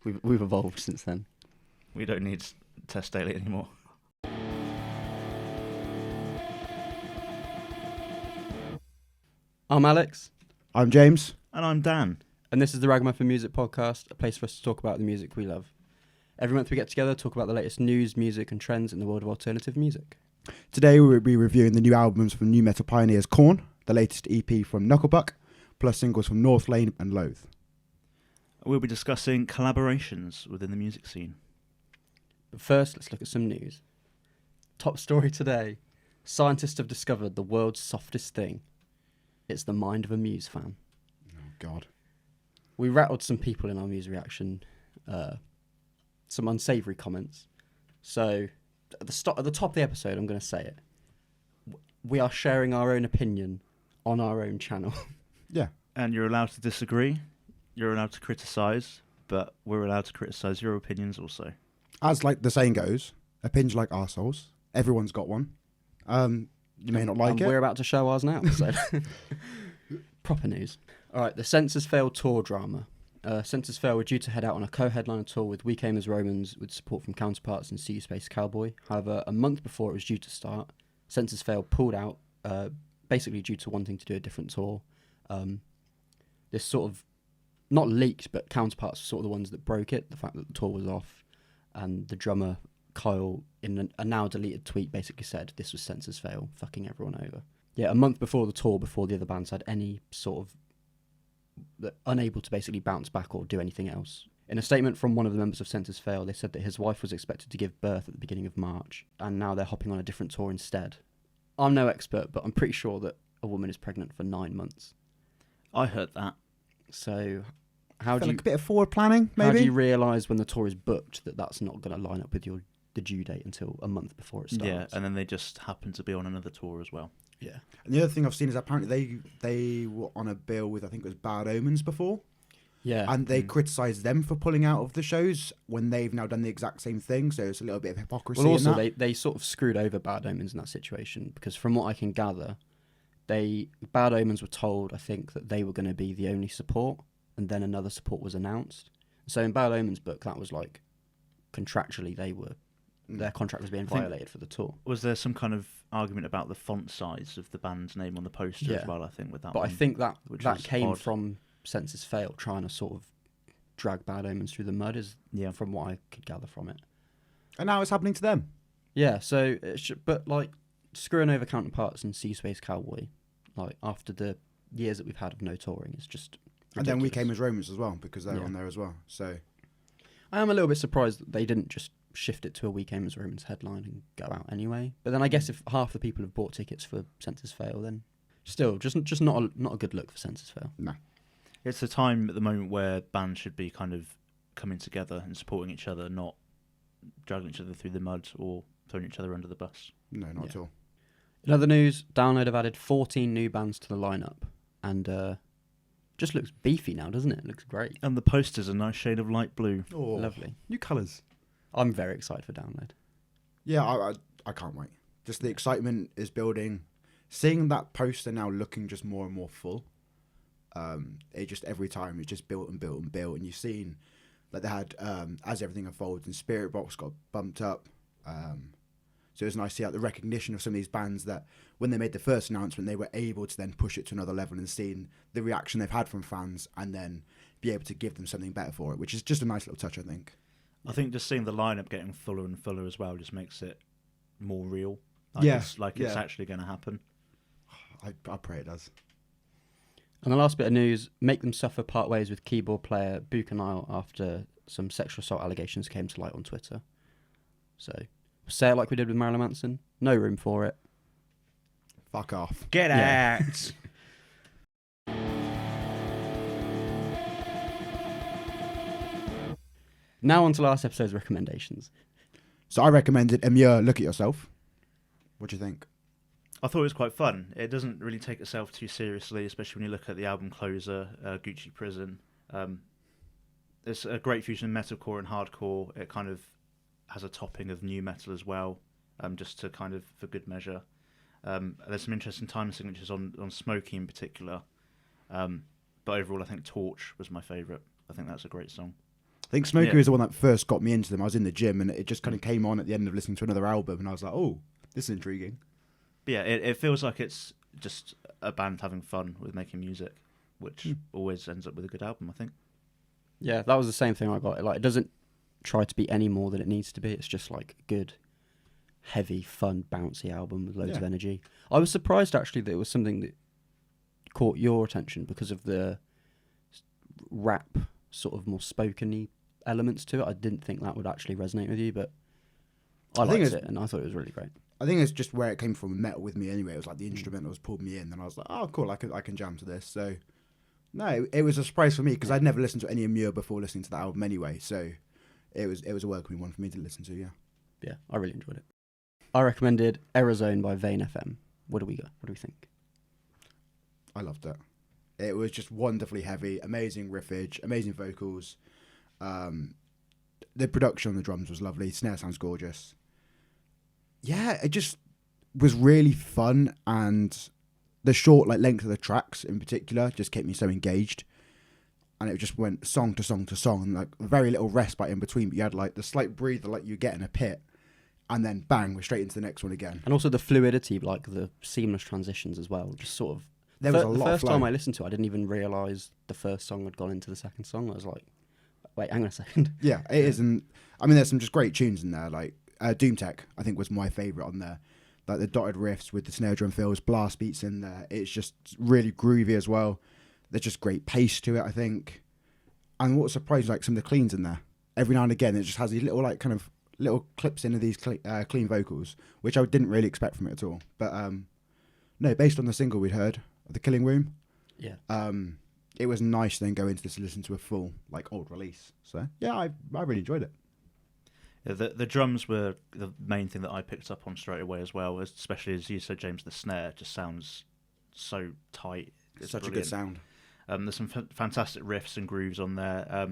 We've evolved since then. We don't need Test Daily anymore. I'm Alex. I'm James. And I'm Dan. And this is the Ragamuffin Music Podcast, a place for us to talk about the music we love. Every month we get together, talk about the latest news, music and trends in the world of alternative music. Today we will be reviewing the new albums from new metal pioneers Korn, the latest EP from Knucklebuck, plus singles from Northlane and Loathe. We'll be discussing collaborations within the music scene. But first, let's look at some news. Top story today. Scientists have discovered the world's softest thing. It's the mind of a Muse fan. Oh, God. We rattled some people in our Muse reaction, some unsavoury comments. So, at the top of the episode, I'm going to say it. We are sharing our own opinion on our own channel. Yeah. And you're allowed to disagree, you're allowed to criticise, but we're allowed to criticise your opinions also. As like the saying goes, opinions like arseholes. Everyone's got one. You may not like it. We're about to show ours now. So. Proper news. All right, the Senses Fail tour drama. Senses Fail were due to head out on a co-headliner tour with We Came as Romans with support from Counterparts and See You Space Cowboy. However, a month before it was due to start, Senses Fail pulled out, basically due to wanting to do a different tour. This sort of, not leaked, but Counterparts were sort of the ones that broke it, the fact that the tour was off. And the drummer, Kyle, in a now deleted tweet basically said this was Senses Fail, fucking everyone over. Yeah, a month before the tour, before the other bands had any sort of unable to basically bounce back or do anything else. In a statement from one of the members of Senses Fail, they said that his wife was expected to give birth at the beginning of March, and now they're hopping on a different tour instead. I'm no expert, but I'm pretty sure that a woman is pregnant for 9 months. I heard that. So how do you... like a bit of forward planning, maybe? How do you realise when the tour is booked that that's not going to line up with the due date until a month before it starts? Yeah, and then they just happen to be on another tour as well. Yeah. And the other thing I've seen is apparently they were on a bill with, I think it was Bad Omens before. Yeah. And they criticised them for pulling out of the shows when they've now done the exact same thing. So it's a little bit of hypocrisy. Well, also, in that. they sort of screwed over Bad Omens in that situation because from what I can gather, Bad Omens were told, I think, that they were going to be the only support and then another support was announced. So in Bad Omens' book, that was like contractually their contract was being violated for the tour. Was there some kind of argument about the font size of the band's name on the poster as well, I think, with that But one, I think that came odd. from Senses Fail trying to sort of drag Bad Omens through the mud, from what I could gather from it. And now it's happening to them. Yeah, so, but like, screwing over Counterparts and Sea Space Cowboy, like, after the years that we've had of no touring, it's just ridiculous. And then We Came as Romans as well, because they're on there as well. So I am a little bit surprised that they didn't just shift it to a We Came as Romans headline and go out anyway. But then I guess if half the people have bought tickets for Senses Fail, then still just not a good look for Senses Fail. No. It's a time at the moment where bands should be kind of coming together and supporting each other, not dragging each other through the mud or throwing each other under the bus. No, not at all. In other news, Download have added 14 new bands to the lineup, and just looks beefy now, doesn't it? It looks great. And the poster's a nice shade of light blue. Oh, lovely. New colours. I'm very excited for Download. Yeah, I can't wait. Just the excitement is building. Seeing that poster now looking just more and more full. It just every time it just built and built and built, and you've seen that they had As Everything Unfolds and Birdbox got bumped up. So it was nice to see the recognition of some of these bands that when they made the first announcement, they were able to then push it to another level and seeing the reaction they've had from fans and then be able to give them something better for it, which is just a nice little touch, I think. I think just seeing the lineup getting fuller and fuller as well just makes it more real. It's actually going to happen. I pray it does. And the last bit of news, Make Them Suffer part ways with keyboard player Buchanile after some sexual assault allegations came to light on Twitter. So, say it like we did with Marilyn Manson. No room for it. Fuck off. Get out! Now on to last episode's recommendations. So I recommended Emure, Look at Yourself. What do you think? I thought it was quite fun. It doesn't really take itself too seriously, especially when you look at the album closer, Gucci Prison. It's a great fusion of metalcore and hardcore. It kind of has a topping of new metal as well, just to kind of, for good measure. There's some interesting time signatures on Smokey in particular. But overall, I think Torch was my favourite. I think that's a great song. think Smokey Yeah. was the one that first got me into them. I was in the gym, and it just kind of came on at the end of listening to another album, and I was like, oh, this is intriguing. But yeah, it feels like it's just a band having fun with making music, which always ends up with a good album, I think. Yeah, that was the same thing I got. Like, it doesn't try to be any more than it needs to be. It's just like a good, heavy, fun, bouncy album with loads of energy. I was surprised actually that it was something that caught your attention because of the rap, sort of more spoken-y elements to it. I didn't think that would actually resonate with you, but I think liked it, and I thought it was really great. I think it's just where it came from metal with me anyway. It was like the instrumentals pulled me in, and I was like, oh, cool, I can jam to this. So, no, it was a surprise for me because I'd never listened to any Amur before listening to that album anyway. So, it was a welcoming one for me to listen to, yeah. Yeah, I really enjoyed it. I recommended Aerozone by Vane FM. What do we think? I loved it. It was just wonderfully heavy, amazing riffage, amazing vocals. The production on the drums was lovely. Snare sounds gorgeous. Yeah, it just was really fun, and the short length of the tracks in particular just kept me so engaged. And it just went song to song to song, and like very little respite in between. But you had like the slight breather like you get in a pit, and then bang, we're straight into the next one again. And also the fluidity, like the seamless transitions as well. Just sort of. There was a lot the of first flow. time I listened to it, I didn't even realise the first song had gone into the second song. I was like, wait, hang on a second. Yeah, it is. And I mean, there's some just great tunes in there. Like Doom Tech, I think, was my favourite on there. Like the dotted riffs with the snare drum fills, blast beats in there. It's just really groovy as well. There's just great pace to it, I think. And what was surprising, like some of the cleans in there. Every now and again, it just has these little, like, kind of little clips into these clean vocals, which I didn't really expect from it at all. But no, based on the single we'd heard, The Killing Room, Yeah. it was nice to then go into this and listen to a full, like, old release. So, yeah, I really enjoyed it. Yeah, the drums were the main thing that I picked up on straight away as well, especially as you said, James, the snare just sounds so tight. It's Such brilliant. a good sound. There's some fantastic riffs and grooves on there.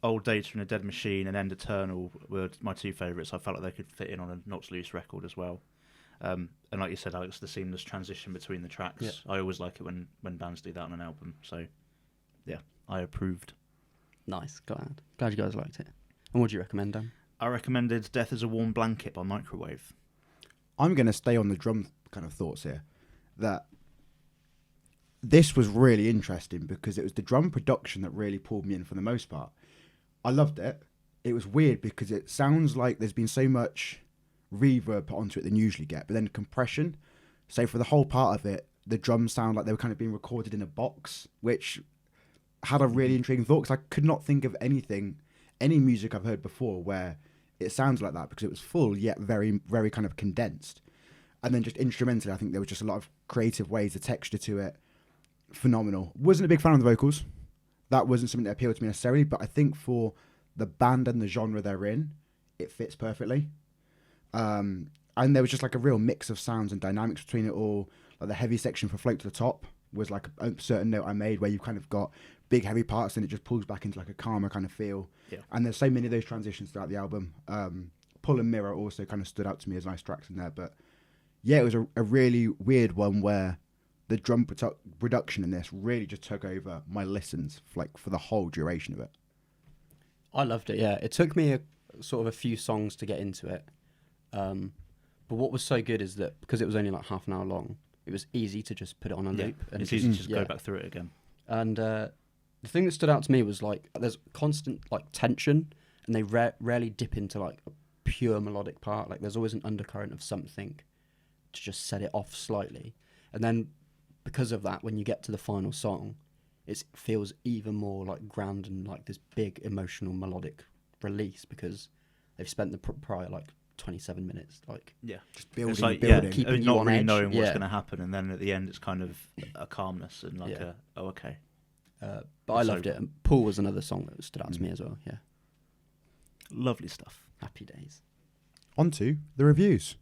Old Data and A Dead Machine and End Eternal were my two favourites. I felt like they could fit in on a Knots Loose record as well. And like you said, Alex, the seamless transition between the tracks. Yeah. I always like it when bands do that on an album. So, yeah, I approved. Nice. Glad you guys liked it. And what do you recommend, Dan? I recommended Death is a Warm Blanket by Microwave. I'm going to stay on the drum kind of thoughts here. That this was really interesting because it was the drum production that really pulled me in for the most part. I loved it. It was weird because it sounds like there's been so much reverb put onto it than you usually get, but then compression. So for the whole part of it, the drums sound like they were kind of being recorded in a box, which had a really intriguing thought because I could not think of any music I've heard before where it sounds like that because it was full yet very, very kind of condensed. And then just instrumentally, I think there was just a lot of creative ways, the texture to it. Phenomenal. Wasn't a big fan of the vocals. That wasn't something that appealed to me necessarily, but I think for the band and the genre they're in, it fits perfectly. And there was just like a real mix of sounds and dynamics between it all. Like the heavy section for Float to the Top was like a certain note I made where you've kind of got big heavy parts and it just pulls back into like a calmer kind of feel. Yeah. And there's so many of those transitions throughout the album. Pull and Mirror also kind of stood out to me as nice tracks in there. But yeah, it was a really weird one where the drum production in this really just took over my listens for the whole duration of it. I loved it. Yeah, it took me a few songs to get into it. But what was so good is that because it was only like half an hour long, it was easy to just put it on a loop. And it's easy to just go back through it again. And the thing that stood out to me was like there's constant like tension, and they rarely dip into like a pure melodic part. Like there's always an undercurrent of something to just set it off slightly. And then because of that, when you get to the final song, it feels even more like grand and like this big emotional melodic release because they've spent the prior like 27 minutes like just building, it's like, building. keeping you not on really edge. knowing what's Yeah. going to happen, and then at the end it's kind of a calmness and like Yeah. okay. But I loved it, and Pool was another song that stood out to me as well. Yeah, Lovely stuff. happy days. On to the reviews.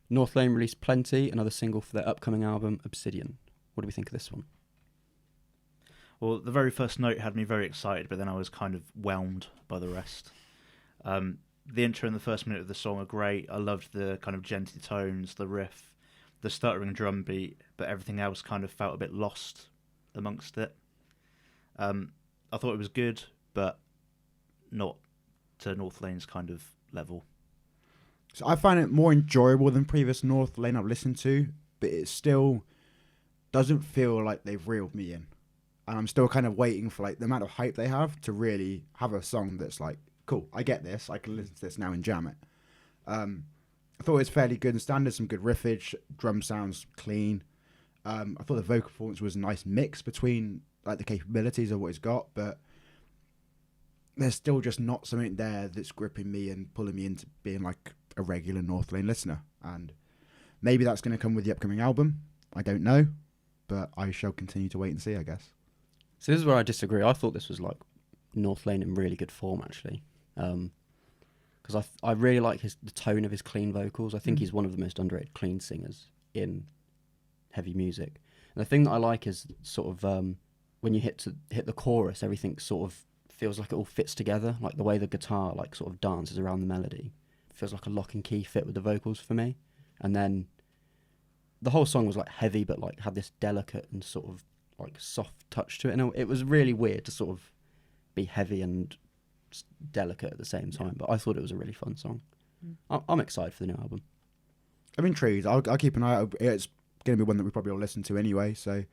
Northlane released Plenty, another single for their upcoming album Obsidian. What do we think of this one? Well, the very first note had me very excited, but then I was kind of whelmed by the rest. The intro and the first minute of the song are great. I loved the kind of gentle tones, the riff, the stuttering drum beat, but everything else kind of felt a bit lost amongst it. I thought it was good, but not to Northlane's kind of level. So I find it more enjoyable than previous Northlane I've listened to, but it still doesn't feel like they've reeled me in. And I'm still kind of waiting for like the amount of hype they have to really have a song that's like, cool, I get this, I can listen to this now and jam it. I thought it was fairly good and standard, some good riffage, drum sounds clean. I thought the vocal performance was a nice mix between like the capabilities of what he's got, but there's still just not something there that's gripping me and pulling me into being like a regular Northlane listener. And maybe that's going to come with the upcoming album. I don't know, but I shall continue to wait and see, I guess. So this is where I disagree. I thought this was like Northlane in really good form, actually. Because I really like the tone of his clean vocals. I think he's one of the most underrated clean singers in heavy music. And the thing that I like is sort of when you hit the chorus, everything sort of feels like it all fits together. Like the way the guitar like sort of dances around the melody feels like a lock and key fit with the vocals for me. And then the whole song was like heavy, but like had this delicate and sort of like soft touch to it. And it was really weird to sort of be heavy and delicate at the same time, but I thought it was a really fun song. I'm excited for the new album. I'm intrigued. I'll keep an eye out. It's going to be one that we probably all listen to anyway, so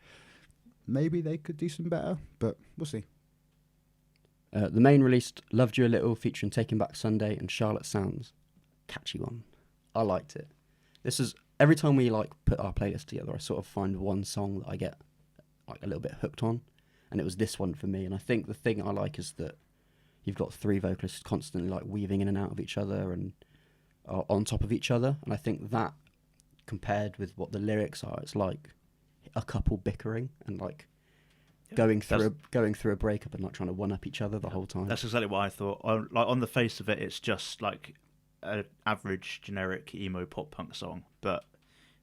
maybe they could do some better, but we'll see. The Maine released Loved You a Little featuring Taking Back Sunday and Charlotte Sands. Catchy one. I liked it. This is every time we like put our playlist together, I sort of find one song that I get like a little bit hooked on, and it was this one for me. And I think the thing I like is that you've got three vocalists constantly like weaving in and out of each other and on top of each other. And I think that compared with what the lyrics are, it's like a couple bickering and like going through a breakup and like trying to one up each other the whole time. That's exactly what I thought. Like on the face of it, it's just like an average generic emo pop punk song. But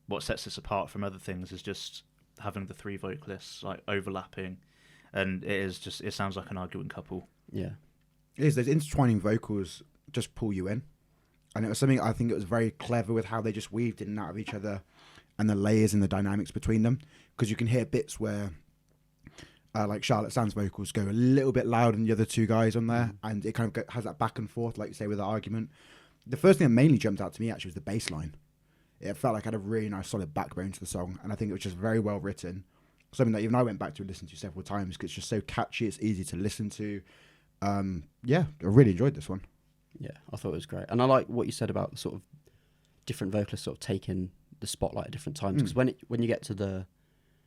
what sets this apart from other things is just having the three vocalists like overlapping, and it sounds like an arguing couple. Yeah. It is. Those intertwining vocals just pull you in. And it was something I think it was very clever with how they just weaved in and out of each other and the layers and the dynamics between them. Because you can hear bits where like Charlotte Sands' vocals go a little bit louder than the other two guys on there. And it kind of has that back and forth, like you say, with the argument. The first thing that mainly jumped out to me actually was the bass line. It felt like it had a really nice solid backbone to the song. And I think it was just very well written. Something that even I went back to and listened to several times because it's just so catchy. It's easy to listen to. Yeah, I really enjoyed this one. Yeah, I thought it was great. And I like what you said about the sort of different vocalists sort of taking the spotlight at different times. Because when you get to the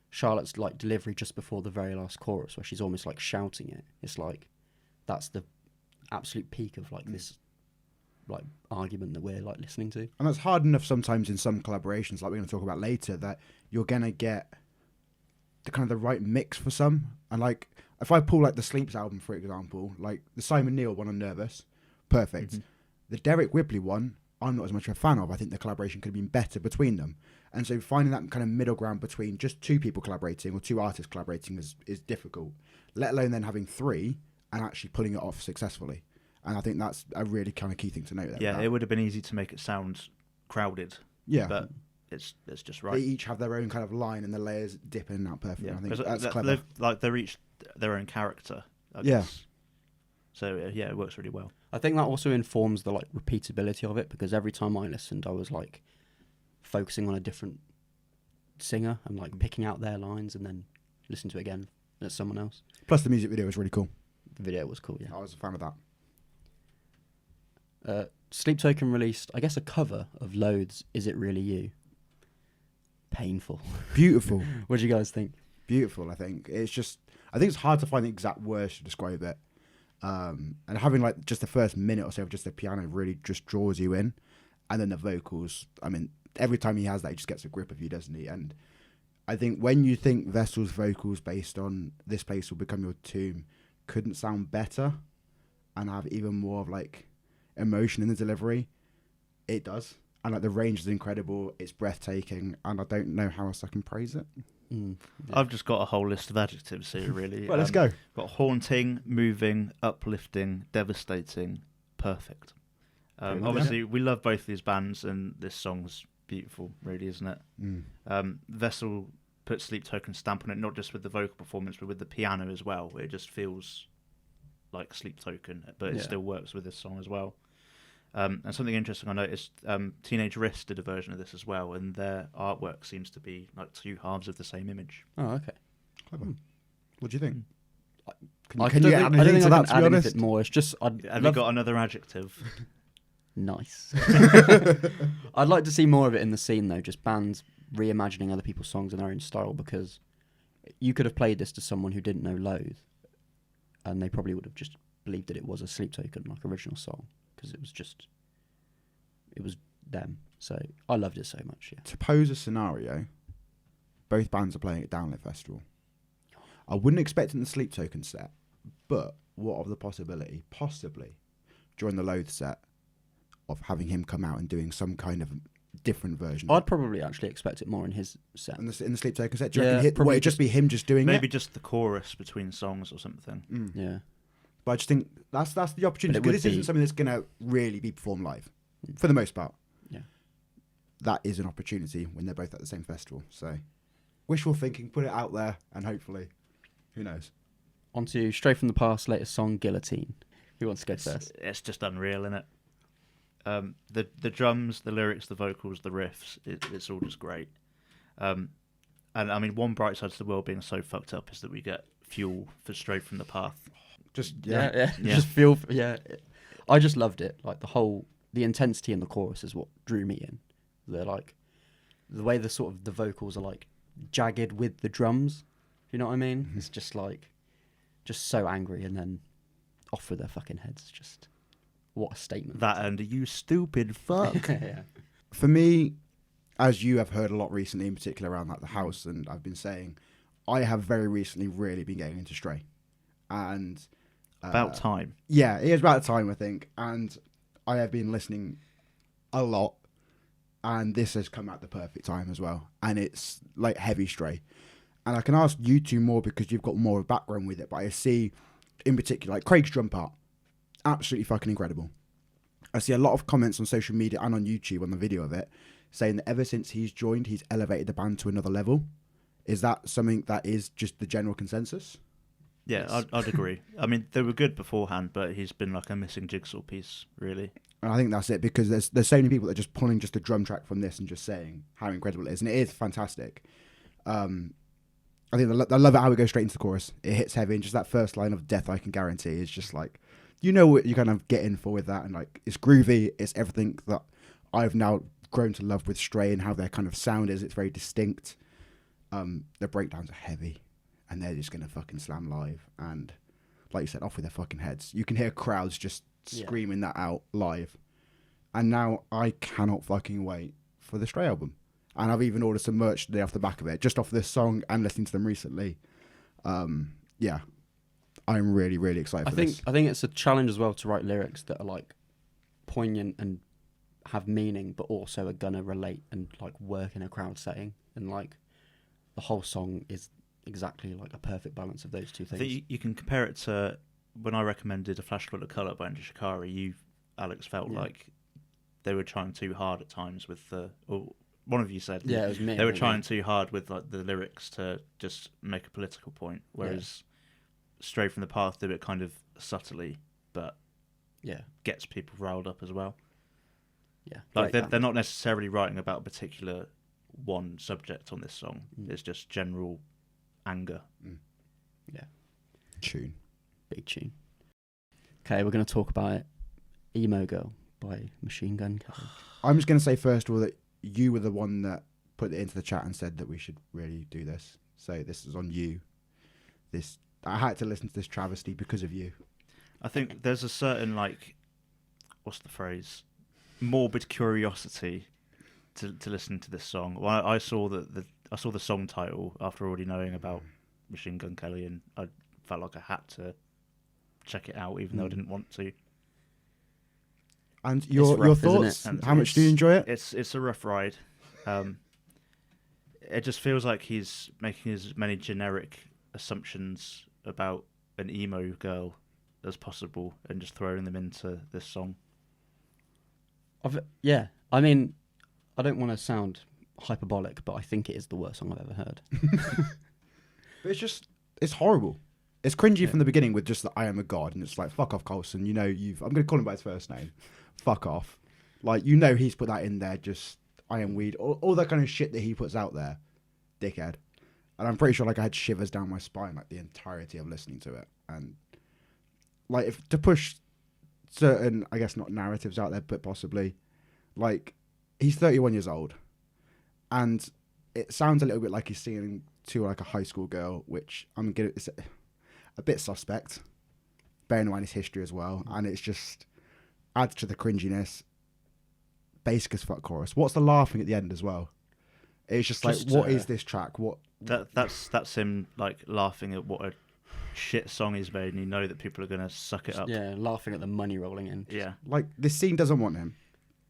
Charlotte's like delivery just before the very last chorus where she's almost like shouting it, it's like that's the absolute peak of like this like argument that we're like listening to. And that's hard enough sometimes in some collaborations, like we're going to talk about later, that you're going to get the kind of the right mix for some. And like if I pull like the Sleeps album, for example, like the Simon Neil one on Nervous, perfect. The Derek Whibley one, I'm not as much of a fan of. I think the collaboration could have been better between them. And so finding that kind of middle ground between just two people collaborating or two artists collaborating is difficult, let alone then having three and actually pulling it off successfully. And I think that's a really kind of key thing to note there. Yeah, it would have been easy to make it sound crowded. Yeah. But it's just right. They each have their own kind of line and the layers dip in and out perfectly. Yeah, I think that's clever. They're each their own character, I guess. So, yeah, it works really well. I think that also informs the like repeatability of it because every time I listened, I was like focusing on a different singer and like picking out their lines and then listen to it again as someone else. Plus the music video was really cool. The video was cool, yeah. I was a fan of that. Sleep Token released, I guess, a cover of Loathe's Is It Really You? Painful. Beautiful. What do you guys think? Beautiful, I think. I think it's hard to find the exact words to describe it. And having like just the first minute or so of just the piano really just draws you in. And then the vocals, I mean, every time he has that, he just gets a grip of you, doesn't he? And I think when you think Vessel's vocals based on This Place Will Become Your Tomb couldn't sound better and have even more of like emotion in the delivery, it does. And like the range is incredible, it's breathtaking, and I don't know how else I can praise it. Yeah. I've just got a whole list of adjectives here, really. Right, let's go. Got haunting, moving, uplifting, devastating, perfect. Obviously, we love both these bands, and this song's beautiful, really, isn't it? Vessel put Sleep Token's stamp on it, not just with the vocal performance, but with the piano as well. It just feels like Sleep Token, but it still works with this song as well. And something interesting I noticed, Teenage Wrist did a version of this as well, and their artwork seems to be like two halves of the same image. Oh, okay. Clever. What do you think? I Can don't you think, add I don't anything think to I that, can to be add honest? anything more. It's just Have you got another adjective? Nice. I'd like to see more of it in the scene, though, just bands reimagining other people's songs in their own style, because you could have played this to someone who didn't know Loathe, and they probably would have just believed that it was a Sleep Token, like, original song, because it was them. So I loved it so much, yeah. To pose a scenario, both bands are playing at Downlit Festival. I wouldn't expect it in the Sleep Token set, but what of the possibility, possibly, during the Loathe set, of having him come out and doing some kind of different version? I'd probably actually expect it more in his set. In the Sleep Token set? Do you Yeah, reckon probably it'd just be him just doing Maybe it? just the chorus between songs or something. Yeah. But I just think that's the opportunity, But it because this would isn't be- something that's going to really be performed live, for the most part. Yeah. That is an opportunity when they're both at the same festival. So, wishful thinking, put it out there, and hopefully, who knows? On to Straight From The Past's latest song, Guillotine. Who wants to go first? It's just unreal, isn't it? The drums, the lyrics, the vocals, the riffs, it's all just great. And I mean, one bright side to the world being so fucked up is that we get fuel for Straight From The Path. Just Yeah. Yeah. Just feel, I just loved it. Like, the intensity in the chorus is what drew me in. The way the sort of the vocals are like jagged with the drums. You know what I mean? It's just like, just so angry, and then off with their fucking heads. Just what a statement. That and you stupid fuck. Yeah. For me, as you have heard a lot recently, in particular around like the house, and I've been saying, I have very recently really been getting into Stray, and About time. yeah, it is about time, I think, and I have been listening a lot, and this has come at the perfect time as well, and it's like heavy Stray. And I can ask you two more because you've got more of a background with it, but I see, in particular, like Craig's drum part, absolutely fucking incredible. I see a lot of comments on social media and on YouTube on the video of it, saying that ever since he's joined, he's elevated the band to another level. Is that something that is just the general consensus? Yeah, I'd agree. I mean, they were good beforehand, but he's been like a missing jigsaw piece, really. And I think that's it, because there's so many people that are just pulling just a drum track from this and just saying how incredible it is, and it is fantastic. I think I love it how it goes straight into the chorus. It hits heavy, and just that first line of "Death I Can Guarantee" is just like, you know what you kind of get in for with that, and like it's groovy. It's everything that I've now grown to love with Stray and how their kind of sound is. It's very distinct. Their breakdowns are heavy, and they're just gonna fucking slam live. And like you said, off with their fucking heads. You can hear crowds just screaming that out live. And now I cannot fucking wait for the Stray album. And I've even ordered some merch today off the back of it, just off this song and listening to them recently. Yeah, I'm really, really excited for this. I think it's a challenge as well to write lyrics that are like poignant and have meaning, but also are gonna relate and like work in a crowd setting. And like the whole song is exactly like a perfect balance of those two I things. think you can compare it to when I recommended A Flash Full of Colour by Andrew Shikari. You, Alex, felt like they were trying too hard at times with the... Or one of you said it was me. they were trying too hard with like the lyrics to just make a political point, whereas Straight From The Path do it kind of subtly, but gets people riled up as well. Yeah, like they're not necessarily writing about a particular one subject on this song. It's just general anger. Yeah, Tune. big tune. Okay, we're gonna talk about Emo Girl by Machine Gun Kelly. I'm just going to say first of all that you were the one that put it into the chat and said that we should really do this. So this is on you. I had to listen to this travesty because of you. I think there's a certain like, what's the phrase? Morbid curiosity to listen to this song. Well, I saw the song title after already knowing about Machine Gun Kelly, and I felt like I had to check it out, even though I didn't want to. And your rough, thoughts? isn't it? How much do you enjoy it? It's a rough ride. It just feels like he's making as many generic assumptions about an emo girl as possible and just throwing them into this song. I mean, I don't want to sound hyperbolic, but I think it is the worst song I've ever heard. But it's horrible. It's cringy from the beginning with just the I am a god, and it's like, fuck off, Coulson. You know, I'm going to call him by his first name. Fuck off. Like, you know, he's put that in there, just I am weed, all that kind of shit that he puts out there. Dickhead. And I'm pretty sure, like, I had shivers down my spine, like, the entirety of listening to it. And, like, if to push certain, I guess, not narratives out there, but possibly, like, he's 31 years old. And it sounds a little bit like he's singing to, like, a high school girl, which it's a bit suspect, bearing in mind his history as well. And it's just adds to the cringiness. Basic as fuck chorus. What's the laughing at the end as well? It's just like, what is this track? What? That's him like laughing at what a shit song he's made, and you know that people are gonna suck it up. Yeah, laughing at the money rolling in. Yeah, like this scene doesn't want him.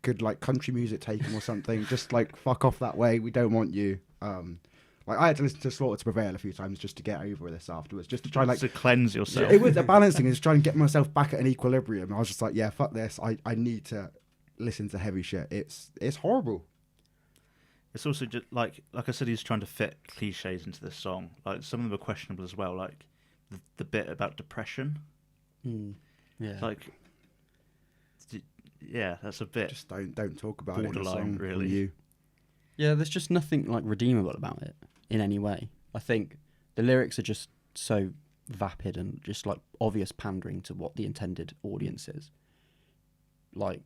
Could like country music take him or something? Just like fuck off that way. We don't want you. Like I had to listen to Slaughter to Prevail a few times just to get over this afterwards, just to try like to cleanse yourself. It was a balancing, is trying to get myself back at an equilibrium. I was just like, yeah, fuck this. I need to listen to heavy shit. It's horrible. It's also just like I said, he's trying to fit cliches into this song. Like some of them are questionable as well. Like the bit about depression. Yeah. Like, yeah, that's a bit. Just don't talk about it in the borderline, song, really. You. Yeah, there's just nothing like redeemable about it in any way. I think the lyrics are just so vapid and just like obvious pandering to what the intended audience is. Like,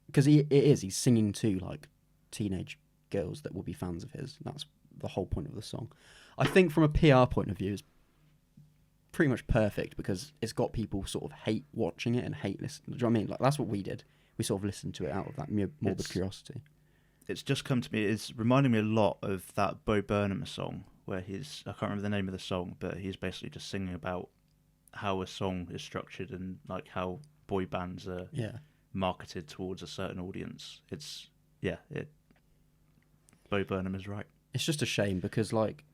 because he's singing to like teenage girls that will be fans of his. That's the whole point of the song. I think from a PR point of view, it's pretty much perfect because it's got people sort of hate watching it and hate listening. Do you know what I mean? Like that's what we did. We sort of listened to it out of that morbid curiosity. It's just come to me. It's reminding me a lot of that Bo Burnham song where I can't remember the name of the song, but he's basically just singing about how a song is structured and like how boy bands are marketed towards a certain audience. Bo Burnham is right. It's just a shame because like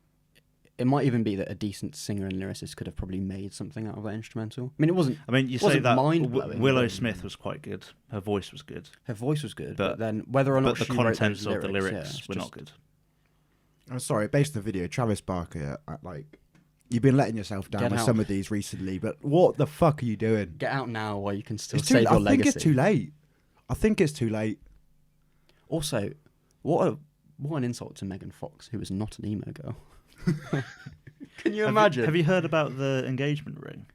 it might even be that a decent singer and lyricist could have probably made something out of that instrumental. I mean, it wasn't. I mean, you say that mind-blowing, Willow Smith was quite good. Her voice was good. Her voice was good, but then whether or not the she wrote contents those of the lyrics were just not good. I'm sorry, based on the video, Travis Barker, like you've been letting yourself down with some of these recently, but what the fuck are you doing? Get out now while you can still save your legacy. I think it's too late. Also, what an insult to Megan Fox, who is not an emo girl. Can you imagine? Have you heard about the engagement ring?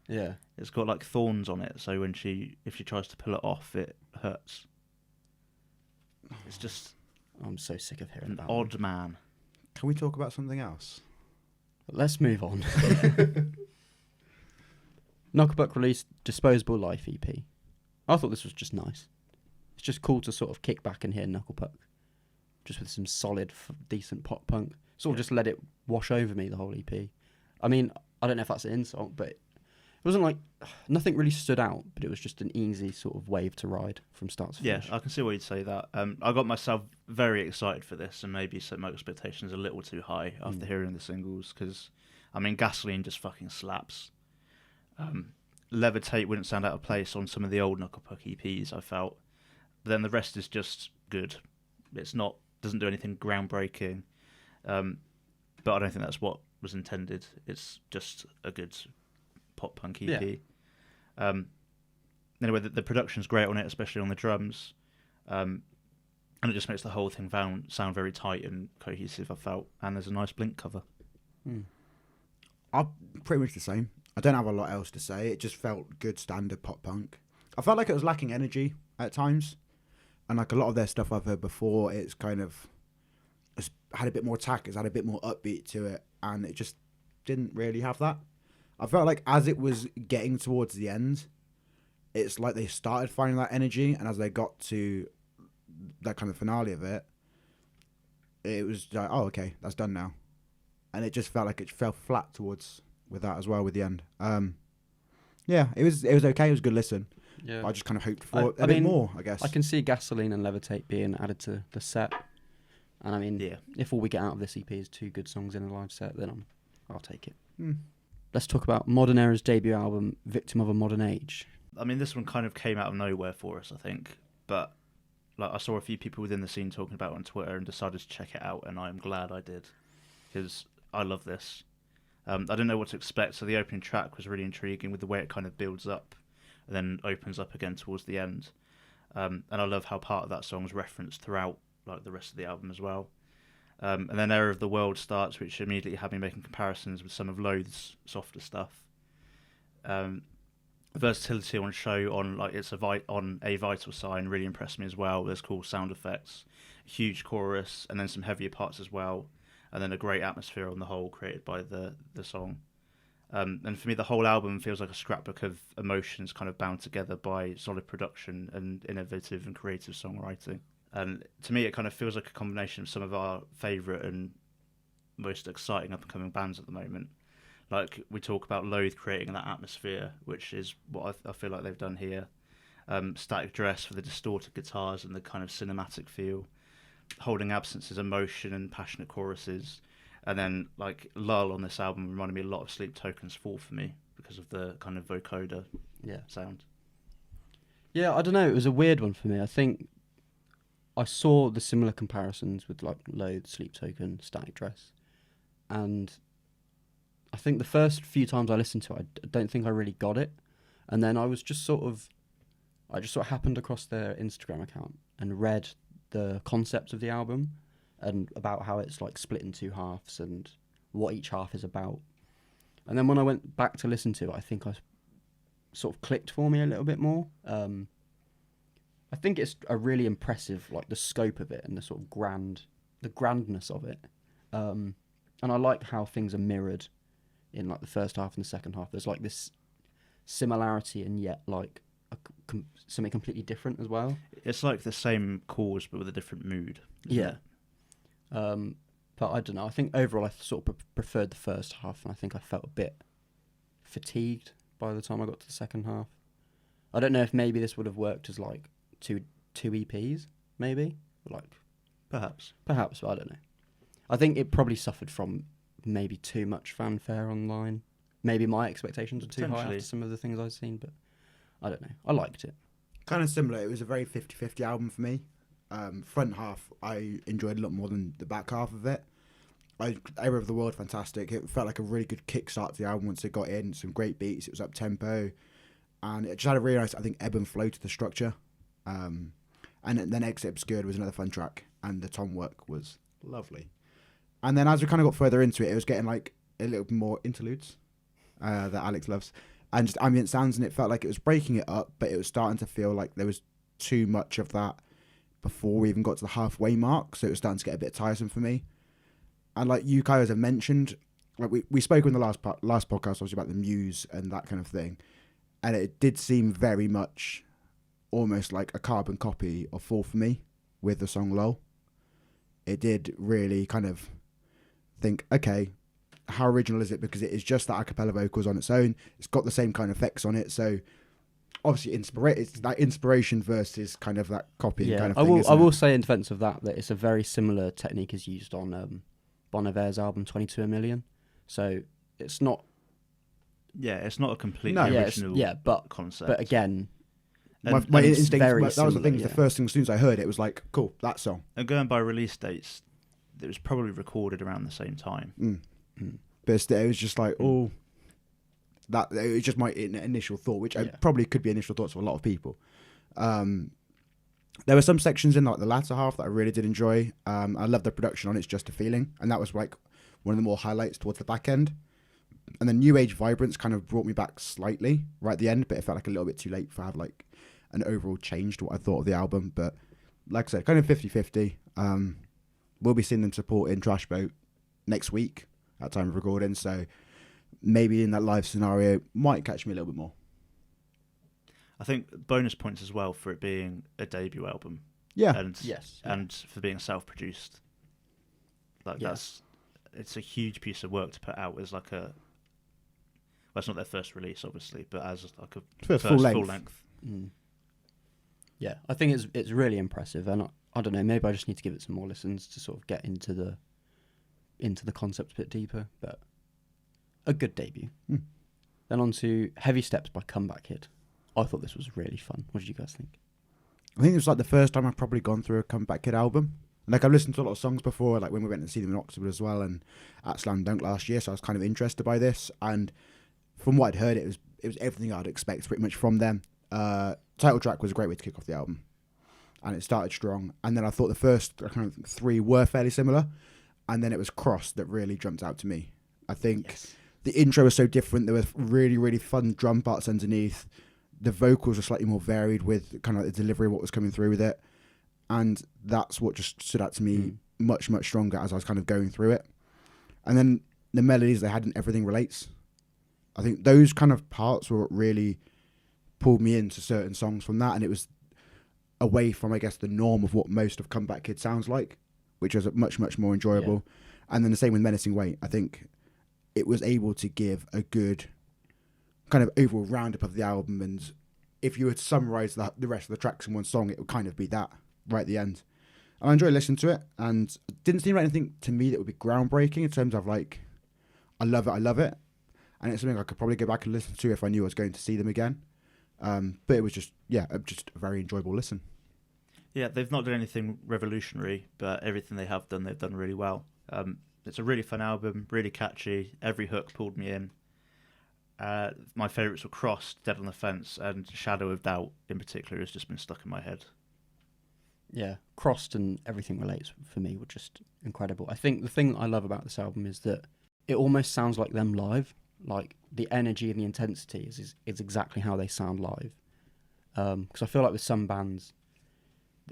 Yeah. It's got like thorns on it, so if she tries to pull it off, it hurts. It's just I'm so sick of hearing an that. Odd man. Can we talk about something else? Let's move on. Knucklepuck released Disposable Life EP. I thought this was just nice. It's just cool to sort of kick back and hear Knucklepuck, just with some solid, decent pop punk. Sort of just let it wash over me, the whole EP. I mean, I don't know if that's an insult, but it wasn't like nothing really stood out. But it was just an easy sort of wave to ride from start to finish. Yeah, I can see why you'd say that. I got myself very excited for this, and maybe set my expectations a little too high after hearing the singles. Because, I mean, Gasoline just fucking slaps. Levitate wouldn't sound out of place on some of the old Knucklepuck EPs, I felt. But then the rest is just good. Doesn't do anything groundbreaking. But I don't think that's what was intended. It's just a good pop punk EP. Yeah. Anyway, the production's great on it, especially on the drums. And it just makes the whole thing sound very tight and cohesive, I felt. And there's a nice Blink cover. I'm pretty much the same. I don't have a lot else to say. It just felt good standard pop punk. I felt like it was lacking energy at times. And like a lot of their stuff I've heard before, it's kind of had a bit more attack, it's had a bit more upbeat to it, and it just didn't really have that. I felt like as it was getting towards the end, it's like they started finding that energy, and as they got to that kind of finale of it, it was like, oh, okay, that's done now. And it just felt like it fell flat with that as well with the end. Yeah, it was okay, it was a good listen. Yeah. But I just kind of hoped for a bit more, I guess. I can see Gasoline and Levitate being added to the set. And I mean, if all we get out of this EP is 2 good songs in a live set, then I'll take it. Let's talk about Modern Era's debut album, Victim of a Modern Age. I mean, this one kind of came out of nowhere for us, I think. But like I saw a few people within the scene talking about it on Twitter and decided to check it out, and I'm glad I did because I love this. I didn't know what to expect, so the opening track was really intriguing with the way it kind of builds up and then opens up again towards the end. And I love how part of that song is referenced throughout like the rest of the album as well. And then Error of the World starts, which immediately had me making comparisons with some of Loathe's softer stuff. Versatility on show on like on a vital sign really impressed me as well. There's cool sound effects, huge chorus, and then some heavier parts as well, and then a great atmosphere on the whole created by the song. And for me, the whole album feels like a scrapbook of emotions kind of bound together by solid production and innovative and creative songwriting. And to me, it kind of feels like a combination of some of our favourite and most exciting up-and-coming bands at the moment. Like, we talk about Loathe creating that atmosphere, which is what I feel like they've done here. Static Dress for the distorted guitars and the kind of cinematic feel. Holding Absence's emotion and passionate choruses. And then, like, Lull on this album reminded me a lot of Sleep Token's Fall for me because of the kind of vocoder sound. Yeah, I don't know. It was a weird one for me. I think I saw the similar comparisons with, like, Loathe, Sleep Token, Static Dress. And I think the first few times I listened to it, I don't think I really got it. And then I just sort of happened across their Instagram account and read the concept of the album and about how it's like split in two halves and what each half is about. And then when I went back to listen to it, I think I sort of clicked for me a little bit more. I think it's a really impressive, like the scope of it and the sort of grandness of it. And I like how things are mirrored in like the first half and the second half. There's like this similarity and yet like something completely different as well. It's like the same chords but with a different mood. Yeah. It? But I don't know. I think overall I sort of preferred the first half, and I think I felt a bit fatigued by the time I got to the second half. I don't know if maybe this would have worked as like two EPs, maybe. Like Perhaps, but I don't know. I think it probably suffered from maybe too much fanfare online. Maybe my expectations were too high after some of the things I've seen, but I don't know. I liked it. Kind of similar. It was a very 50-50 album for me. Front half I enjoyed a lot more than the back half of it. Error of the World, fantastic. It felt like a really good kickstart to the album once it got in. Some great beats. It was up tempo, and it just had a really nice, I think, ebb and flow to the structure. And then Exit Obscured was another fun track, and the tom work was lovely. And then as we kind of got further into it, it was getting like a little more interludes that Alex loves, and just ambient sounds, and it felt like it was breaking it up, but it was starting to feel like there was too much of that before we even got to the halfway mark, so it was starting to get a bit tiresome for me. And like you guys have mentioned, like we spoke in the last podcast obviously about the muse and that kind of thing, and it did seem very much almost like a carbon copy of Fall for Me with the song Lull. It did really kind of think, okay, how original is it? Because it is just that a cappella vocals on its own. It's got the same kind of effects on it, so obviously it's that inspiration versus kind of that copying kind of thing. I will say in defense of that it's a very similar technique is used on Bon Iver's album 22 A Million. So it's not... Yeah, it's not a completely original concept. But again... My instinct, that was similar, the thing, the first thing as soon as I heard it was like, cool, that song. And going by release dates, it was probably recorded around the same time. But it was just like, that it was just my initial thought, which probably could be initial thoughts of a lot of people. There were some sections in like the latter half that I really did enjoy. I love the production on It's Just a Feeling, and that was like one of the more highlights towards the back end. And then New Age Vibrance kind of brought me back slightly right at the end, but it felt like a little bit too late for have like an overall change to what I thought of the album. But like I said, kind of 50-50. We'll be seeing them supporting Trash Boat next week at time of recording, so maybe in that live scenario might catch me a little bit more. I think bonus points as well for it being a debut album. Yeah. And for being self-produced. Like it's a huge piece of work to put out as like a... Well, it's not their first release, obviously, but as like a first full length. Yeah, I think it's really impressive, and I don't know, maybe I just need to give it some more listens to sort of get into the concept a bit deeper, but a good debut. Then on to Heavy Steps by Comeback Kid. I thought this was really fun. What did you guys think? I think it was like the first time I've probably gone through a Comeback Kid album. Like I've listened to a lot of songs before, like when we went to see them in Oxford as well, and at Slam Dunk last year. So I was kind of interested by this, and from what I'd heard, it was everything I'd expect pretty much from them. Title track was a great way to kick off the album, and it started strong. And then I thought the first kind of 3 were fairly similar, and then it was Cross that really jumped out to me. I think the intro was so different. There were really, really fun drum parts underneath. The vocals were slightly more varied with kind of like the delivery of what was coming through with it. And that's what just stood out to me much, much stronger as I was kind of going through it. And then the melodies they had in Everything Relates. I think those kind of parts were what really pulled me into certain songs from that. And it was away from, I guess, the norm of what most of Comeback Kid sounds like, which was much, much more enjoyable. Yeah. And then the same with Menacing Weight. I think it was able to give a good kind of overall roundup of the album. And if you were to summarise the rest of the tracks in one song, it would kind of be that right at the end. And I enjoyed listening to it, and it didn't seem like anything to me that would be groundbreaking in terms of like, I love it. And it's something I could probably go back and listen to if I knew I was going to see them again. But it was just a very enjoyable listen. Yeah, they've not done anything revolutionary, but everything they have done, they've done really well. It's a really fun album, really catchy. Every hook pulled me in. My favourites were Crossed, Dead on the Fence, and Shadow of Doubt in particular has just been stuck in my head. Yeah, Crossed and Everything Relates for me were just incredible. I think the thing I love about this album is that it almost sounds like them live. Like the energy and the intensity is exactly how they sound live. Because I feel like with some bands,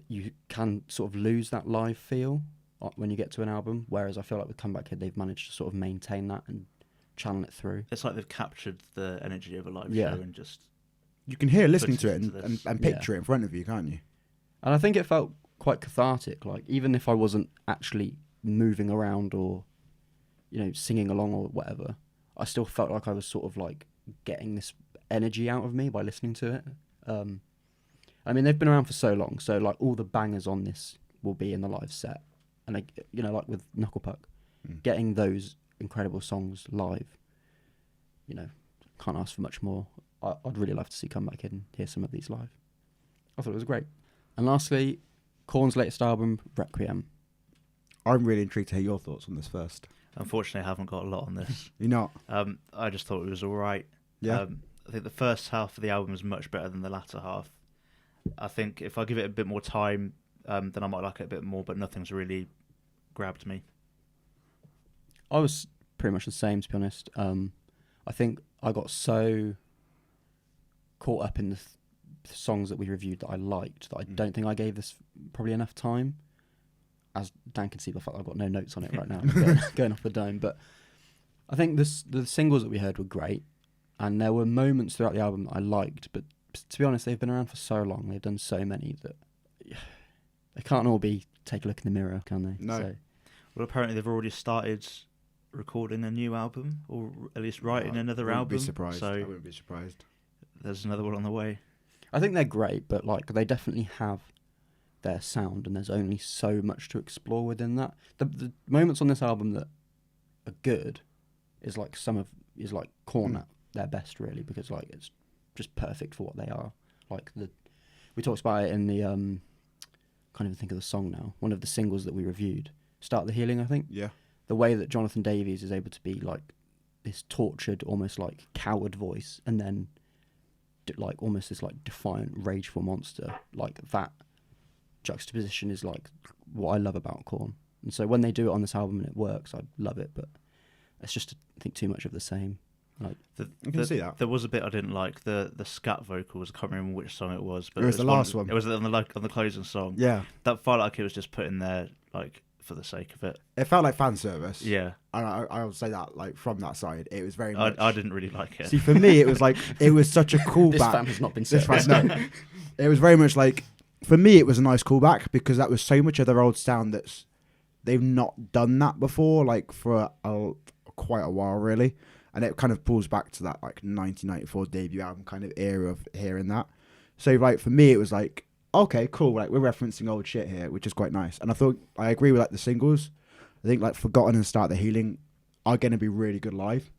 you can sort of lose that live feel when you get to an album, whereas I feel like with Comeback Kid, they've managed to sort of maintain that and channel it through. It's like they've captured the energy of a live show and just... You can hear listening to it and picture it in front of you, can't you? And I think it felt quite cathartic. Like, even if I wasn't actually moving around or, singing along or whatever, I still felt like I was sort of like getting this energy out of me by listening to it. I mean, they've been around for so long, so like all the bangers on this will be in the live set. And like, like with Knucklepuck, getting those incredible songs live, can't ask for much more. I'd really love to see Comeback Kid and hear some of these live. I thought it was great. And lastly, Korn's latest album, Requiem. I'm really intrigued to hear your thoughts on this first. Unfortunately, I haven't got a lot on this. You're not? I just thought it was all right. Yeah. I think the first half of the album is much better than the latter half. I think if I give it a bit more time, then I might like it a bit more, but nothing's really grabbed me. I was pretty much the same, to be honest. I think I got so caught up in the songs that we reviewed that I liked that I don't think I gave this probably enough time. As Dan can see, the fact I've got no notes on it right now, going off the dome. But I think the singles that we heard were great, and there were moments throughout the album that I liked. But to be honest, they've been around for so long, they've done so many that they can't all be take a look in the mirror, can they? No. So, well, apparently they've already started recording a new album, or at least writing another album. Be surprised. So I wouldn't be surprised. There's another one on the way. I think they're great, but like they definitely have their sound, and there's only so much to explore within that. The moments on this album that are good is like Korn at their best, really, because like it's just perfect for what they are. Like we talked about it in the can't even think of the song now. One of the singles that we reviewed, Start the Healing, I think. Yeah. The way that Jonathan Davies is able to be like this tortured, almost like coward voice, and then like almost this like defiant, rageful monster, like that juxtaposition is like what I love about Korn. And so when they do it on this album and it works, I love it, but it's just I think too much of the same. Like I can see that. There was a bit I didn't like, the scat vocals. I can't remember which song it was, but it was the last one. It was on the closing song. Yeah, that felt like it was just put in there like for the sake of it. It felt like fan service. Yeah, and I would say that like from that side, it was very much. I didn't really like it. See, for me, it was like it was such a callback. This fan has not been serviced. No, it was very much like for me, it was a nice callback because that was so much of their old sound that's they've not done that before, like for quite a while, really. And it kind of pulls back to that like 1994 debut album kind of era of hearing that. So like for me, it was like, okay, cool. Like we're referencing old shit here, which is quite nice. And I thought I agree with like the singles. I think like Forgotten and Start the Healing are going to be really good live.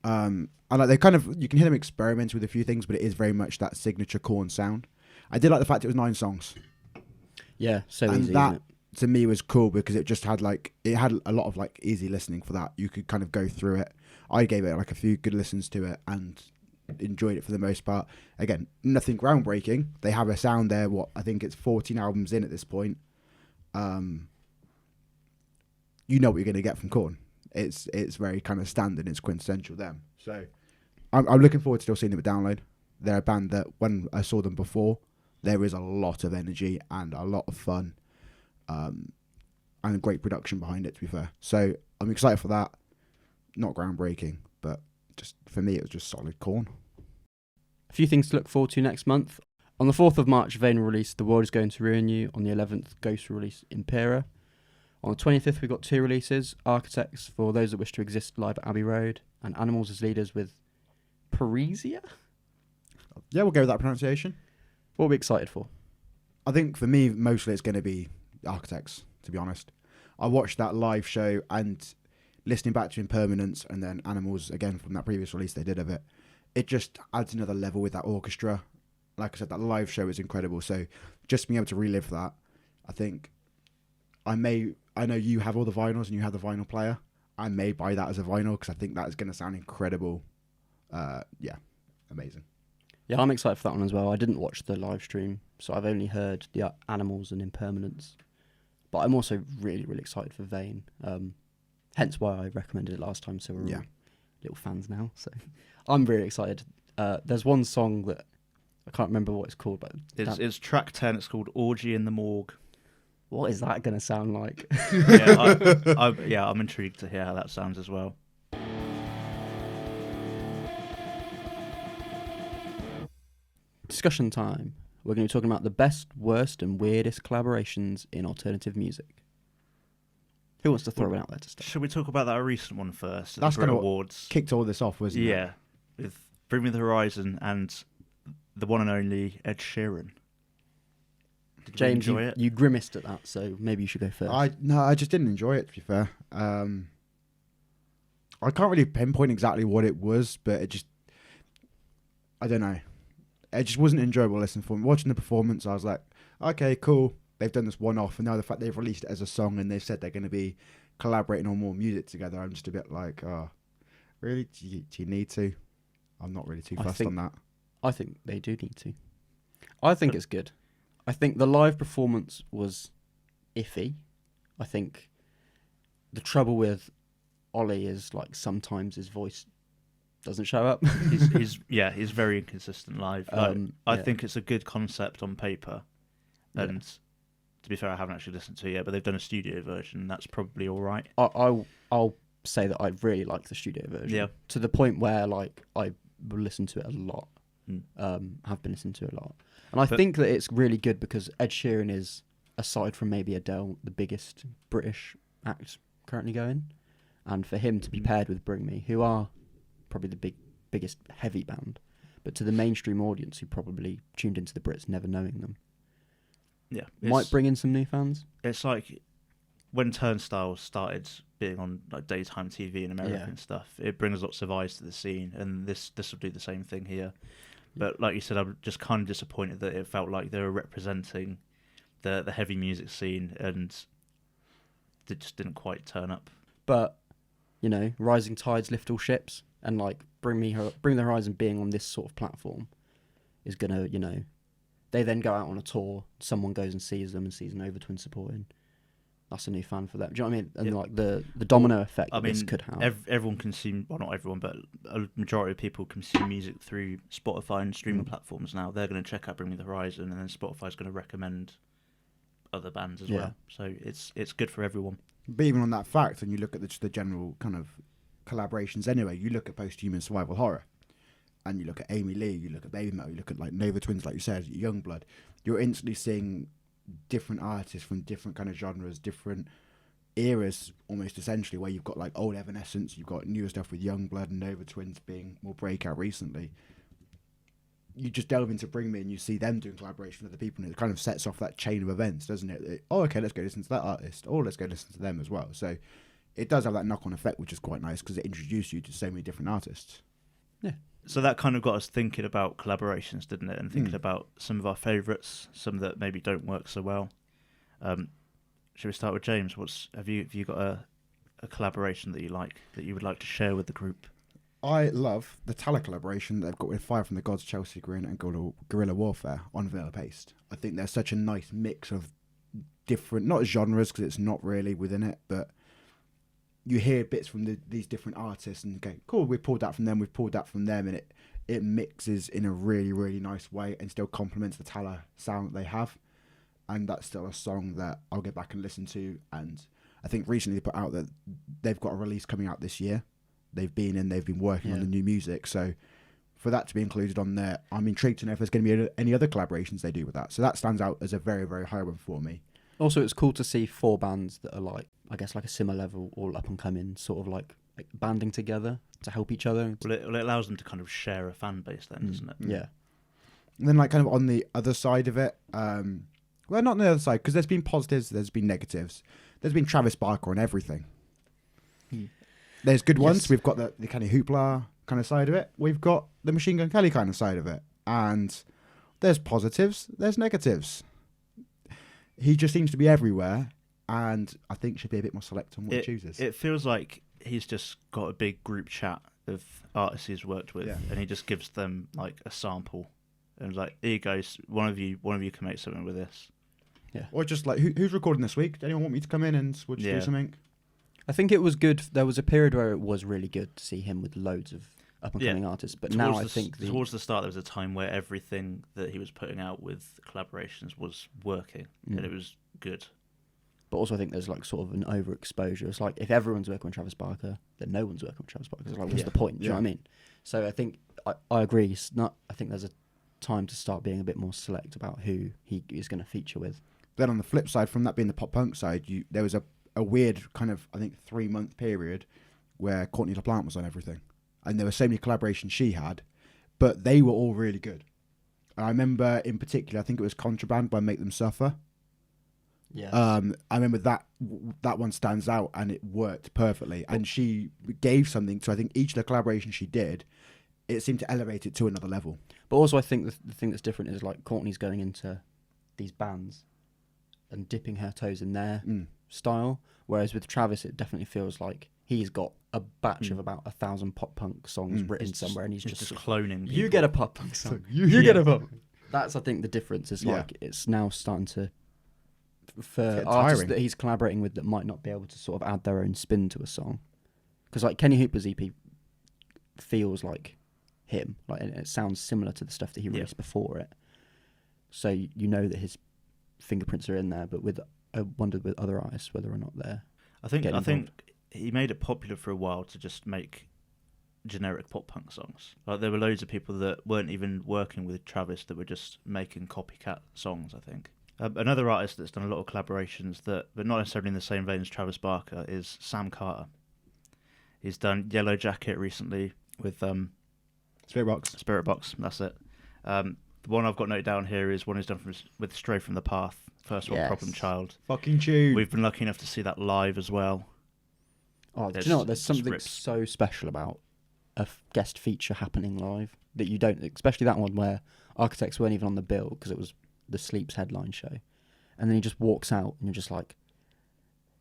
And like they kind of, you can hear them experiment with a few things, but it is very much that signature Korn sound. I did like the fact it was 9 songs. Yeah, so And easy, that, isn't it? to me, was cool because it just had it had a lot of like easy listening for that. You could kind of go through it. I gave it like a few good listens to it and enjoyed it for the most part. Again, nothing groundbreaking. They have a sound there. I think it's 14 albums in at this point. You know what you're going to get from Korn. It's very kind of standard. It's quintessential them. So I'm looking forward to still seeing them at Download. They're a band that when I saw them before, there is a lot of energy and a lot of fun, and great production behind it, to be fair. So I'm excited for that. Not groundbreaking, but just for me, it was just solid Korn. A few things to look forward to next month. On the 4th of March, Vane will release The World Is Going to Ruin You. On the 11th, Ghost will release Impera. On the 25th, we've got 2 releases. Architects, for those that wish to exist, live at Abbey Road. And Animals as Leaders with Parisia? Yeah, we'll go with that pronunciation. What are we excited for? I think for me, mostly it's going to be Architects, to be honest. I watched that live show and listening back to Impermanence and then Animals again from that previous release they did of it. It just adds another level with that orchestra. Like I said, that live show is incredible. So just being able to relive that, I think I know you have all the vinyls and you have the vinyl player. I may buy that as a vinyl because I think that is going to sound incredible. Yeah, amazing. Yeah, I'm excited for that one as well. I didn't watch the live stream, so I've only heard the Animals and Impermanence. But I'm also really, really excited for Vane. Hence why I recommended it last time, so we're all little fans now. So I'm really excited. There's one song that I can't remember what it's called, but it's track 10. It's called Orgy in the Morgue. What is that going to sound like? I'm intrigued to hear how that sounds as well. Discussion time. We're going to be talking about the best, worst, and weirdest collaborations in alternative music. Who wants to throw it out there to start? Should we talk about that recent one first? That's the Brit kind of Awards. Kicked all this off, wasn't it? Yeah, with Bring Me the Horizon and the one and only Ed Sheeran. Did James, you enjoy it? you grimaced at that, so maybe you should go first. I just didn't enjoy it, to be fair. I can't really pinpoint exactly what it was, but it just, I don't know. It just wasn't enjoyable listening for me. Watching the performance, I was like, okay, cool. They've done this one-off, and now the fact they've released it as a song and they've said they're going to be collaborating on more music together, I'm just a bit like, oh, really? Do you need to? I'm not really too fussed on that. I think they do need to. I think it's good. I think the live performance was iffy. I think the trouble with Ollie is like sometimes his voice doesn't show up. he's very inconsistent live. I think it's a good concept on paper, and to be fair, I haven't actually listened to it yet, but they've done a studio version, and that's probably all right. I'll say that I really like the studio version. Yeah. To the point where like I will listen to it a lot. Have been listening to it a lot. And I think that it's really good because Ed Sheeran is, aside from maybe Adele, the biggest British act currently going. And for him to be paired with Bring Me, who are probably the biggest heavy band, but to the mainstream audience who probably tuned into the Brits never knowing them, might bring in some new fans. It's like when Turnstile started being on like daytime TV in America and stuff, it brings lots of eyes to the scene, and this will do the same thing here. But like you said, I'm just kind of disappointed that it felt like they were representing the heavy music scene, and they just didn't quite turn up. But you know, rising tides lift all ships, and like Bring the Horizon being on this sort of platform is gonna, you know, they then go out on a tour, someone goes and sees them and sees an Over Twin supporting. That's a new fan for them. Do you know what I mean? And like the domino effect this could have. Everyone consume, well, not everyone, but a majority of people consume music through Spotify and streaming platforms now. They're going to check out Bring Me the Horizon, and then Spotify's going to recommend other bands as well. So it's good for everyone. But even on that fact, and you look at the general kind of collaborations anyway, you look at post-human survival horror, and you look at Amy Lee, you look at Baby Metal, you look at like Nova Twins, like you said, Youngblood, you're instantly seeing different artists from different kind of genres, different eras, almost essentially, where you've got like old Evanescence, you've got newer stuff with Youngblood and Nova Twins being more breakout recently. You just delve into Bring Me and you see them doing collaboration with other people, and it kind of sets off that chain of events, doesn't it? Oh, okay, let's go listen to that artist, or let's go listen to them as well. So it does have that knock-on effect, which is quite nice because it introduces you to so many different artists. Yeah. So that kind of got us thinking about collaborations, didn't it? And thinking about some of our favourites, some that maybe don't work so well. Should we start with James? Have you got a collaboration that you like, that you would like to share with the group? I love the Tala collaboration they've got with Fire from the Gods, Chelsea Green, and Guerrilla Warfare on Vanilla Paste. I think there's such a nice mix of different, not genres because it's not really within it, but you hear bits from these different artists and go, cool, we pulled that from them, we've pulled that from them, and it mixes in a really, really nice way and still complements the Tala sound that they have. And that's still a song that I'll get back and listen to. And I think recently they put out that they've got a release coming out this year. They've been working on the new music. So for that to be included on there, I'm intrigued to know if there's going to be any other collaborations they do with that. So that stands out as a very, very high one for me. Also, it's cool to see 4 bands that are like, I guess, like a similar level, all up and coming, sort of like banding together to help each other. Well, it allows them to kind of share a fan base then, doesn't it? Yeah. And then like kind of on the other side of it, well, not on the other side, because there's been positives, there's been negatives. There's been Travis Barker on everything. There's good ones. We've got the kind of hoopla kind of side of it. We've got the Machine Gun Kelly kind of side of it. And there's positives, there's negatives. He just seems to be everywhere, and I think should be a bit more selective on what he chooses. It feels like he's just got a big group chat of artists he's worked with, and he just gives them like a sample, and like, here you go, one of you can make something with this. Yeah. Or just like, who's recording this week? Do anyone want me to come in and we'll just do something? I think it was good. There was a period where it was really good to see him with loads of up-and-coming artists, but now I think towards the start there was a time where everything that he was putting out with collaborations was working, and it was good. But also I think there's like sort of an overexposure. It's like if everyone's working with Travis Barker, then no one's working with Travis Barker. It's like, what's the point? Do you know what I mean? So I think I agree. I think there's a time to start being a bit more select about who he is going to feature with. Then on the flip side, from that being the pop punk side, there was a weird kind of, I think, 3-month period where Courtney LaPlante was on everything. And there were so many collaborations she had, but they were all really good. And I remember in particular, I think it was Contraband by Make Them Suffer. Yeah. I remember that one stands out and it worked perfectly. And she gave something to, I think, each of the collaborations she did, it seemed to elevate it to another level. But also I think the thing that's different is like Courtney's going into these bands and dipping her toes in their style, whereas with Travis it definitely feels like he's got a batch of about 1,000 pop punk songs written somewhere, and he's just cloning people. You get a pop punk song. You get a pop. That's, I think, the difference is like it's now starting to, for artists that he's collaborating with that might not be able to sort of add their own spin to a song, because like Kenny Hooper's EP feels like him, like it sounds similar to the stuff that he released before it, so you know that his fingerprints are in there. But I wondered with other artists whether or not they're I think he made it popular for a while to just make generic pop punk songs. Like there were loads of people that weren't even working with Travis that were just making copycat songs, I think. Another artist that's done a lot of collaborations but not necessarily in the same vein as Travis Barker is Sam Carter. He's done Yellow Jacket recently with Spiritbox, that's it. The one I've got noted down here is one he's done with Stray from the Path, first one, Problem Child. Fucking tune. We've been lucky enough to see that live as well. Oh, do you know what? There's something so special about a guest feature happening live that you don't, especially that one where Architects weren't even on the bill because it was the Sleeps headline show, and then he just walks out and you're just like,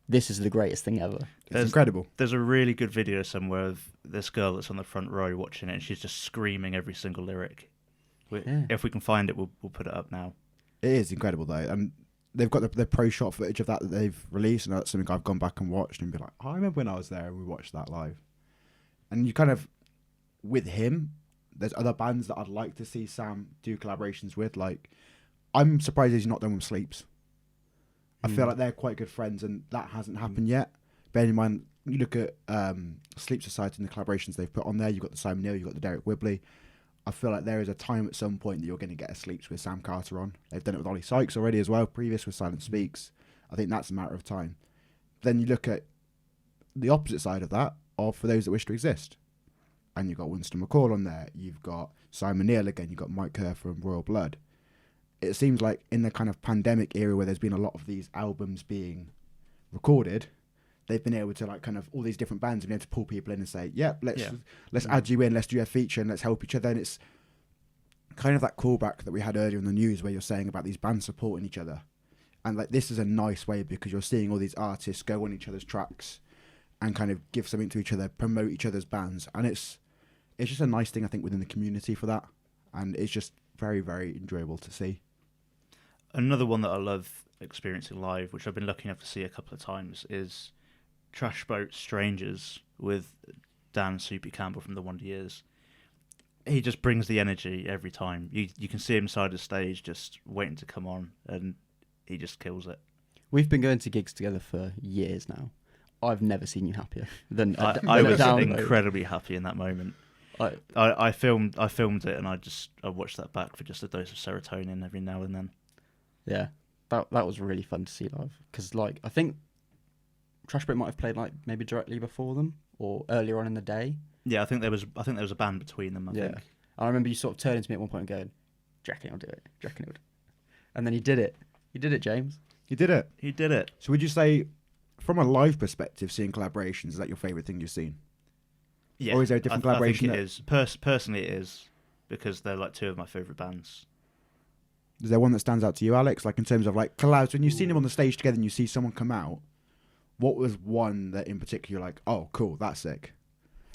this is the greatest thing ever. It's incredible. There's a really good video somewhere of this girl that's on the front row watching it, and she's just screaming every single lyric. If we can find it, we'll put it up now. It is incredible though, and they've got the pro shot footage of that they've released, and that's something I've gone back and watched and be like, oh, I remember when I was there and we watched that live. And you kind of, with him, there's other bands that I'd like to see Sam do collaborations with. Like, I'm surprised he's not done with Sleeps. I feel like they're quite good friends, and that hasn't happened yet. Bearing in mind, you look at Sleep Society and the collaborations they've put on there. You've got the Simon Neil, you've got the Derek Whibley. I feel like there is a time at some point that you're going to get a Sleeps with Sam Carter on. They've done it with Ollie Sykes already as well, previous with Silent Speaks. I think that's a matter of time. Then you look at the opposite side of that, of For Those That Wish to Exist. And you've got Winston McCall on there. You've got Simon Neil again. You've got Mike Kerr from Royal Blood. It seems like in the kind of pandemic era where there's been a lot of these albums being recorded, they've been able to like kind of all these different bands and be able to pull people in and say, let's Yeah. add you in, let's do a feature and let's help each other. And it's kind of that callback that we had earlier in the news where you're saying about these bands supporting each other. And like this is a nice way because you're seeing all these artists go on each other's tracks and kind of give something to each other, promote each other's bands. And it's just a nice thing, I think, within the community for that. And it's just very, very enjoyable to see. Another one that I love experiencing live, which I've been lucky enough to see a couple of times, is Trash Boat Strangers with Dan Soupy Campbell from the Wonder Years. He just brings the energy every time. You can see him side the stage just waiting to come on, and he just kills it. We've been going to gigs together for years now. I've never seen you happier than I was download. incredibly happy in that moment. I filmed it, and I watched that back for just a dose of serotonin every now and then. Yeah, that was really fun to see live because like I think Trash Boat might have played like maybe directly before them or earlier on in the day. Yeah, I think there was a band between them. I think. I remember you sort of turning to me at one point and going, "Do you reckon he'll do it? Do you reckon he'll do it?" And then he did it. He did it, James. You did it. He did it. So would you say, from a live perspective, seeing collaborations, is that your favourite thing you've seen? Yeah. Or is there a different collaboration? I think it is. Personally, it is because they're like two of my favourite bands. Is there one that stands out to you, Alex? Like in terms of like collabs, when you've seen them on the stage together and you see someone come out, what was one that in particular you're like, oh, cool, that's sick?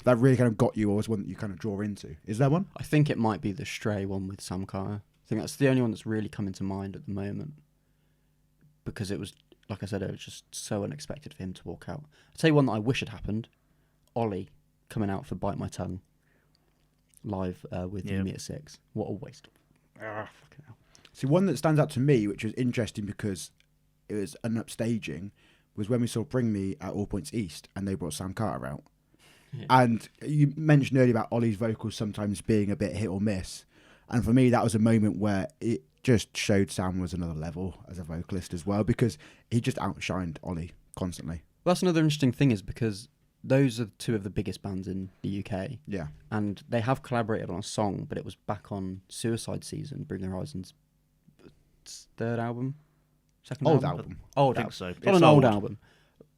That really kind of got you, or was one that you kind of draw into? Is there one? I think it might be the Stray one with Sam Carter. I think that's the only one that's really coming to mind at the moment. Because it was, like I said, it was just so unexpected for him to walk out. I'll tell you one that I wish had happened. Ollie coming out for Bite My Tongue live with Yumi at 6. What a waste. Fucking hell. See, one that stands out to me, which was interesting because it was an upstaging, was when we saw Bring Me at All Points East and they brought Sam Carter out. Yeah. And you mentioned earlier about Ollie's vocals sometimes being a bit hit or miss. And for me, that was a moment where it just showed Sam was another level as a vocalist as well, because he just outshined Ollie constantly. Well, that's another interesting thing is because those are two of the biggest bands in the UK. Yeah. And they have collaborated on a song, but it was back on Suicide Season, Bring the Horizon's third album? Second Old album? album. Old I think album. so. It's not an old album.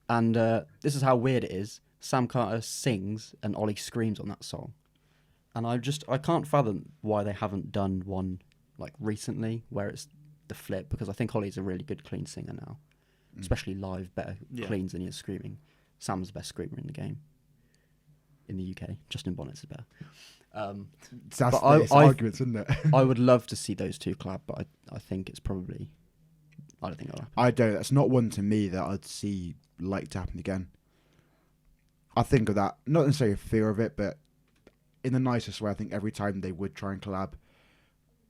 And this is how weird it is. Sam Carter sings and Ollie screams on that song. And I can't fathom why they haven't done one like recently where it's the flip, because I think Ollie's a really good clean singer now. Especially live, better cleans than he is screaming. Sam's the best screamer in the game. In the UK. Justin Bonnett's the better. That's arguments, isn't it? I would love to see those two collab, but I think it's probably... I don't think that'll happen. I don't. That's not one to me that I'd see like to happen again. I think of that, not necessarily a fear of it, but in the nicest way. I think every time they would try and collab,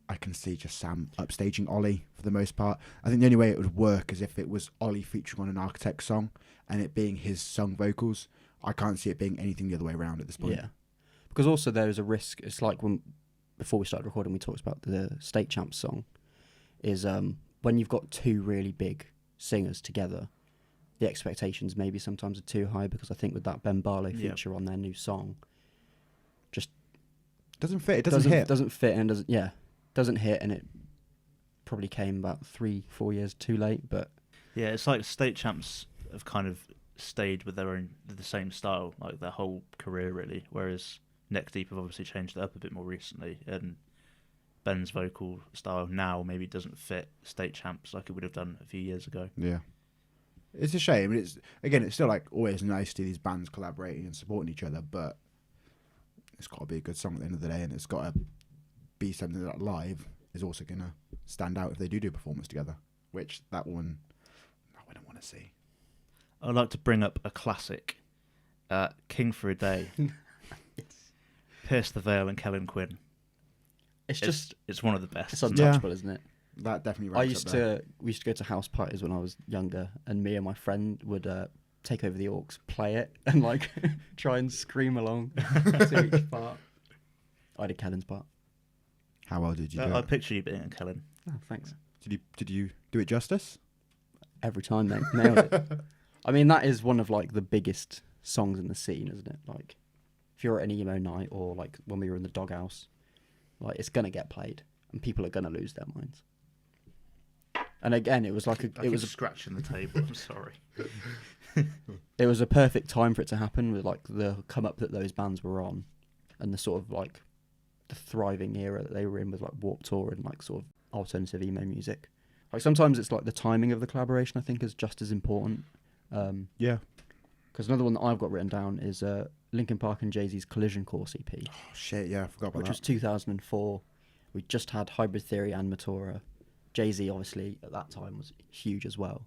I can see just Sam upstaging Ollie for the most part. I think the only way it would work is if it was Ollie featuring on an Architect song and it being his sung vocals. I can't see it being anything the other way around at this point. Yeah. Because also there is a risk, it's like before we started recording we talked about the State Champs song, is when you've got two really big singers together, the expectations maybe sometimes are too high, because I think with that Ben Barlow feature on their new song, just doesn't fit. It doesn't hit. Doesn't fit and doesn't hit, and it probably came about 3-4 years too late. But yeah, it's like State Champs have kind of stayed with the same style like their whole career really, whereas Neck Deep have obviously changed it up a bit more recently, and Ben's vocal style now maybe doesn't fit State Champs like it would have done a few years ago. Yeah. It's a shame. It's still like always nice to see these bands collaborating and supporting each other, but it's got to be a good song at the end of the day, and it's got to be something that live is also going to stand out if they do a performance together, which that one I wouldn't want to see. I'd like to bring up a classic, King for a Day. yes. Pierce the Veil and Kellen Quinn. It's one of the best. It's untouchable, isn't it? That definitely ranks up there. We used to go to house parties when I was younger, and me and my friend would take over the aux, play it, and like try and scream along to each part. I did Kellen's part. How well did you do I it? picture you being a Kellen. Oh, thanks. Did you do it justice? Every time, mate. Nailed it. I mean, that is one of like the biggest songs in the scene, isn't it? Like, if you're at an emo night or like when we were in the doghouse, like it's gonna get played and people are gonna lose their minds. And again, it was like I keep scratching the table. I'm sorry. it was a perfect time for it to happen with like the come up that those bands were on, and the sort of like the thriving era that they were in with like Warped Tour and like sort of alternative emo music. Like sometimes it's like the timing of the collaboration I think is just as important. Yeah. Because another one that I've got written down is Linkin Park and Jay-Z's Collision Course EP, Oh, shit, yeah, I forgot about which that. was 2004. We just had Hybrid Theory and Matora. Jay-Z obviously at that time was huge as well,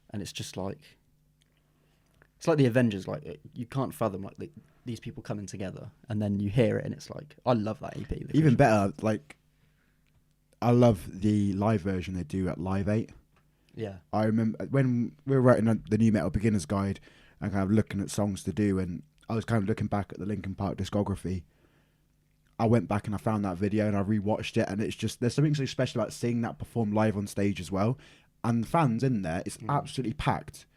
and it's just like it's like the Avengers. Like you can't fathom like these people coming together, and then you hear it, and it's like I love that EP. Even better, like I love the live version they do at Live 8. Yeah, I remember when we were writing the New Metal Beginner's Guide and kind of looking at songs to do, and I was kind of looking back at the Linkin Park discography. I went back and I found that video and I rewatched it, and it's just there's something so special about seeing that performed live on stage as well, and the fans in there, it's absolutely packed,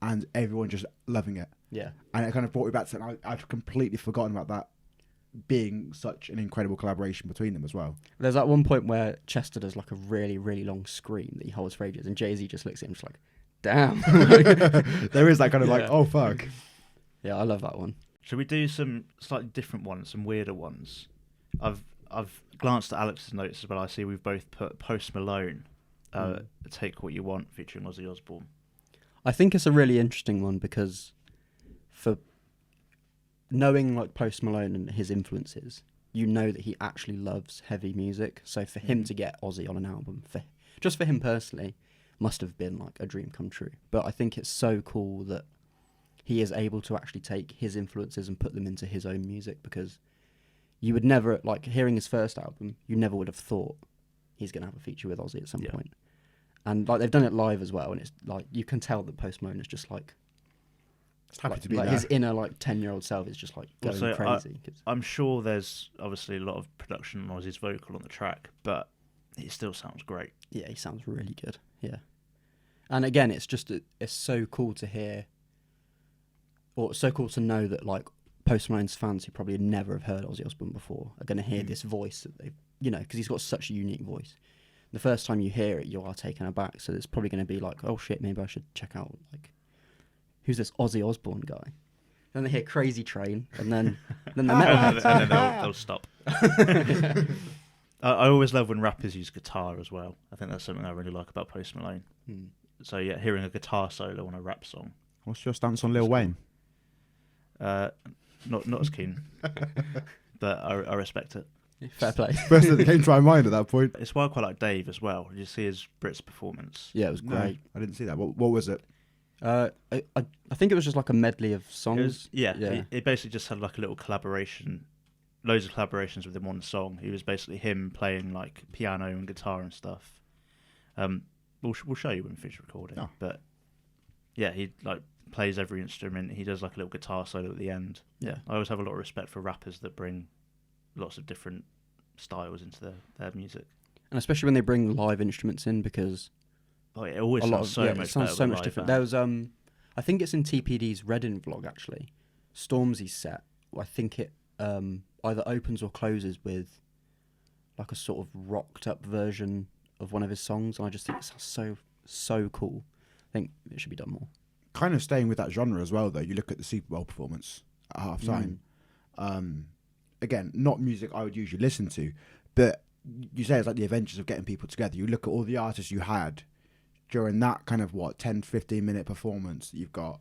and everyone just loving it. yeah. And it kind of brought me back to, and I'd completely forgotten about that being such an incredible collaboration between them as well. There's that one point where Chester does like a really, really long scream that he holds for ages, and Jay-Z just looks at him just like, damn. There is that kind of like, Yeah. oh fuck. Yeah, I love that one. Should we do some slightly different ones, some weirder ones? I've glanced at Alex's notes as well. I see we've both put Post Malone, Take What You Want, featuring Ozzy Osbourne. I think it's a really interesting one because for knowing like Post Malone and his influences, you know that he actually loves heavy music. So for him to get Ozzy on an album, just for him personally, must have been like a dream come true. But I think it's so cool that he is able to actually take his influences and put them into his own music, because you would never, like hearing his first album, you never would have thought he's going to have a feature with Ozzy at some point. And like they've done it live as well, and it's like you can tell that Post Malone is just like Happy to be like there. his inner like 10-year-old self is just like going Also, crazy. I'm sure there's obviously a lot of production on Ozzy's vocal on the track, but it still sounds great. Yeah, he sounds really good. Yeah, and again, it's just it's so cool to hear, or it's so cool to know that like Post Malone's fans who probably never have heard Ozzy Osbourne before are going to hear this voice that they, because he's got such a unique voice. The first time you hear it, you are taken aback. So it's probably going to be like, oh shit, maybe I should check out like who's this Ozzy Osbourne guy. Then they hear Crazy Train, and then the metalheads. and then they'll stop. I always love when rappers use guitar as well. I think that's something I really like about Post Malone. So yeah, hearing a guitar solo on a rap song. What's your stance on Lil Wayne? Not as keen, but I respect it. Fair play. First thing that came to my mind at that point. It's why I quite like Dave as well. Did you see his Brits performance? Yeah, it was No, great. I didn't see that. What was it? I think it was just like a medley of songs. It basically just had like a little collaboration, loads of collaborations with him on the song. It was basically him playing like piano and guitar and stuff. We'll show you when we finish recording. Oh. But yeah, he like plays every instrument. He does like a little guitar solo at the end. Yeah. I always have a lot of respect for rappers that bring lots of different styles into their music. And especially when they bring live instruments in, because Oh, it always a lot sounds of, so much it sounds better so with much live different. band. There was I think it's in TPD's Reading vlog actually. Stormzy's set. I think it either opens or closes with like a sort of rocked up version of one of his songs, and I just think it sounds so cool. I think it should be done more. Kind of staying with that genre as well, though. You look at the Super Bowl performance at half time. Again, not music I would usually listen to, but you say it's like the adventures of getting people together. You look at all the artists you had during that kind of 10-15 minute performance that you've got,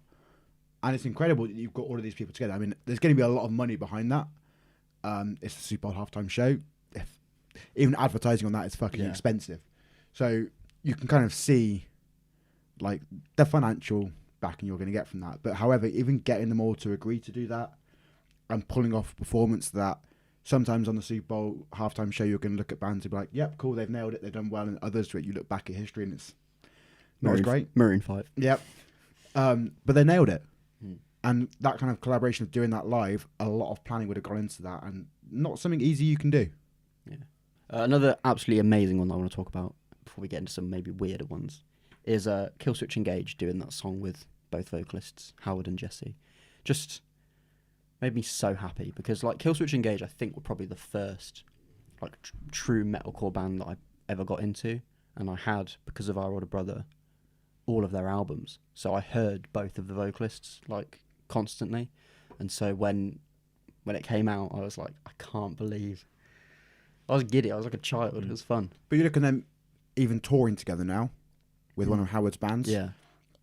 and it's incredible that you've got all of these people together. I mean, there's going to be a lot of money behind that. It's the Super Bowl halftime show. Even advertising on that is fucking expensive, so you can kind of see like the financial backing you're going to get from that. But however, even getting them all to agree to do that and pulling off a performance that sometimes on the Super Bowl halftime show, you're going to look at bands and be like, yep, cool, they've nailed it, they've done well, and others you look back at history and it's not as great. Maroon 5. Yep. But they nailed it. And that kind of collaboration of doing that live, a lot of planning would have gone into that, and not something easy you can do. Yeah. Another absolutely amazing one that I want to talk about before we get into some maybe weirder ones is Killswitch Engage doing that song with both vocalists, Howard and Jesse. Just made me so happy, because like Killswitch Engage I think were probably the first like true metalcore band that I ever got into, and I had, because of our older brother, all of their albums, so I heard both of the vocalists like constantly, and so when it came out, I was like, I can't believe. I was giddy. I was like a child. It was fun. But you look at them even touring together now with one of Howard's bands. Yeah.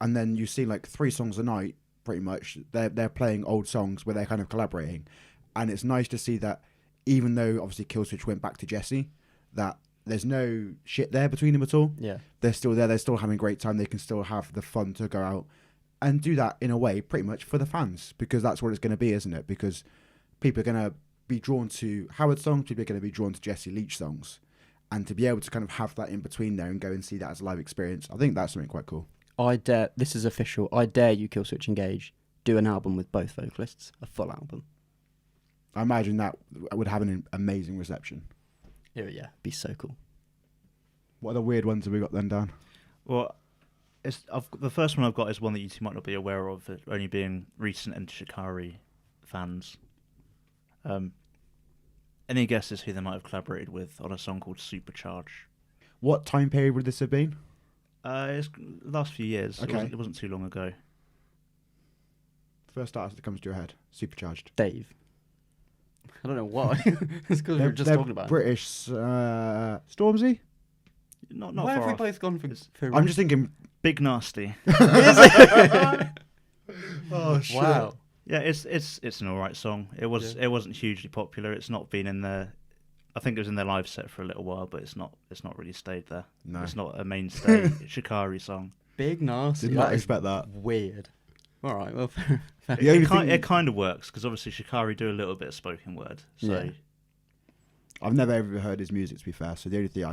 And then you see like 3 songs a night, pretty much. They're playing old songs where they're kind of collaborating. And it's nice to see that even though obviously Killswitch went back to Jesse, that there's no shit there between them at all. Yeah. They're still there. They're still having a great time. They can still have the fun to go out and do that in a way pretty much for the fans, because that's what it's going to be, isn't it? Because people are going to be drawn to Howard songs, people are going to be drawn to Jesse Leach songs, and to be able to kind of have that in between there and go and see that as a live experience, I think that's something quite cool. This is official, I dare you, Killswitch Engage, do an album with both vocalists, a full album. I imagine that would have an amazing reception. Yeah, be so cool. What other weird ones have we got then, Dan? Well, the first one I've got is one that you two might not be aware of, it only being recent and Shikari fans. Any guesses who they might have collaborated with on a song called Supercharge? What time period would this have been? It's the last few years. Okay. It wasn't too long ago. First artist that comes to your head, Supercharged. Dave. I don't know why. It's because we were just talking about it. British Stormzy? Not Why far have we off. both gone for I'm just thinking... Big Nasty. Oh, shit. Wow. Yeah, it's an alright song. It wasn't hugely popular. It's not been in their... I think it was in their live set for a little while, but it's not really stayed there. No. It's not a mainstay Shikari song. Big Nasty. Did not That is expect that. Weird. All right, well, fair. The only thing- It kind of works, because obviously Shikari do a little bit of spoken word. So Yeah. I've never ever heard his music, to be fair. So the only thing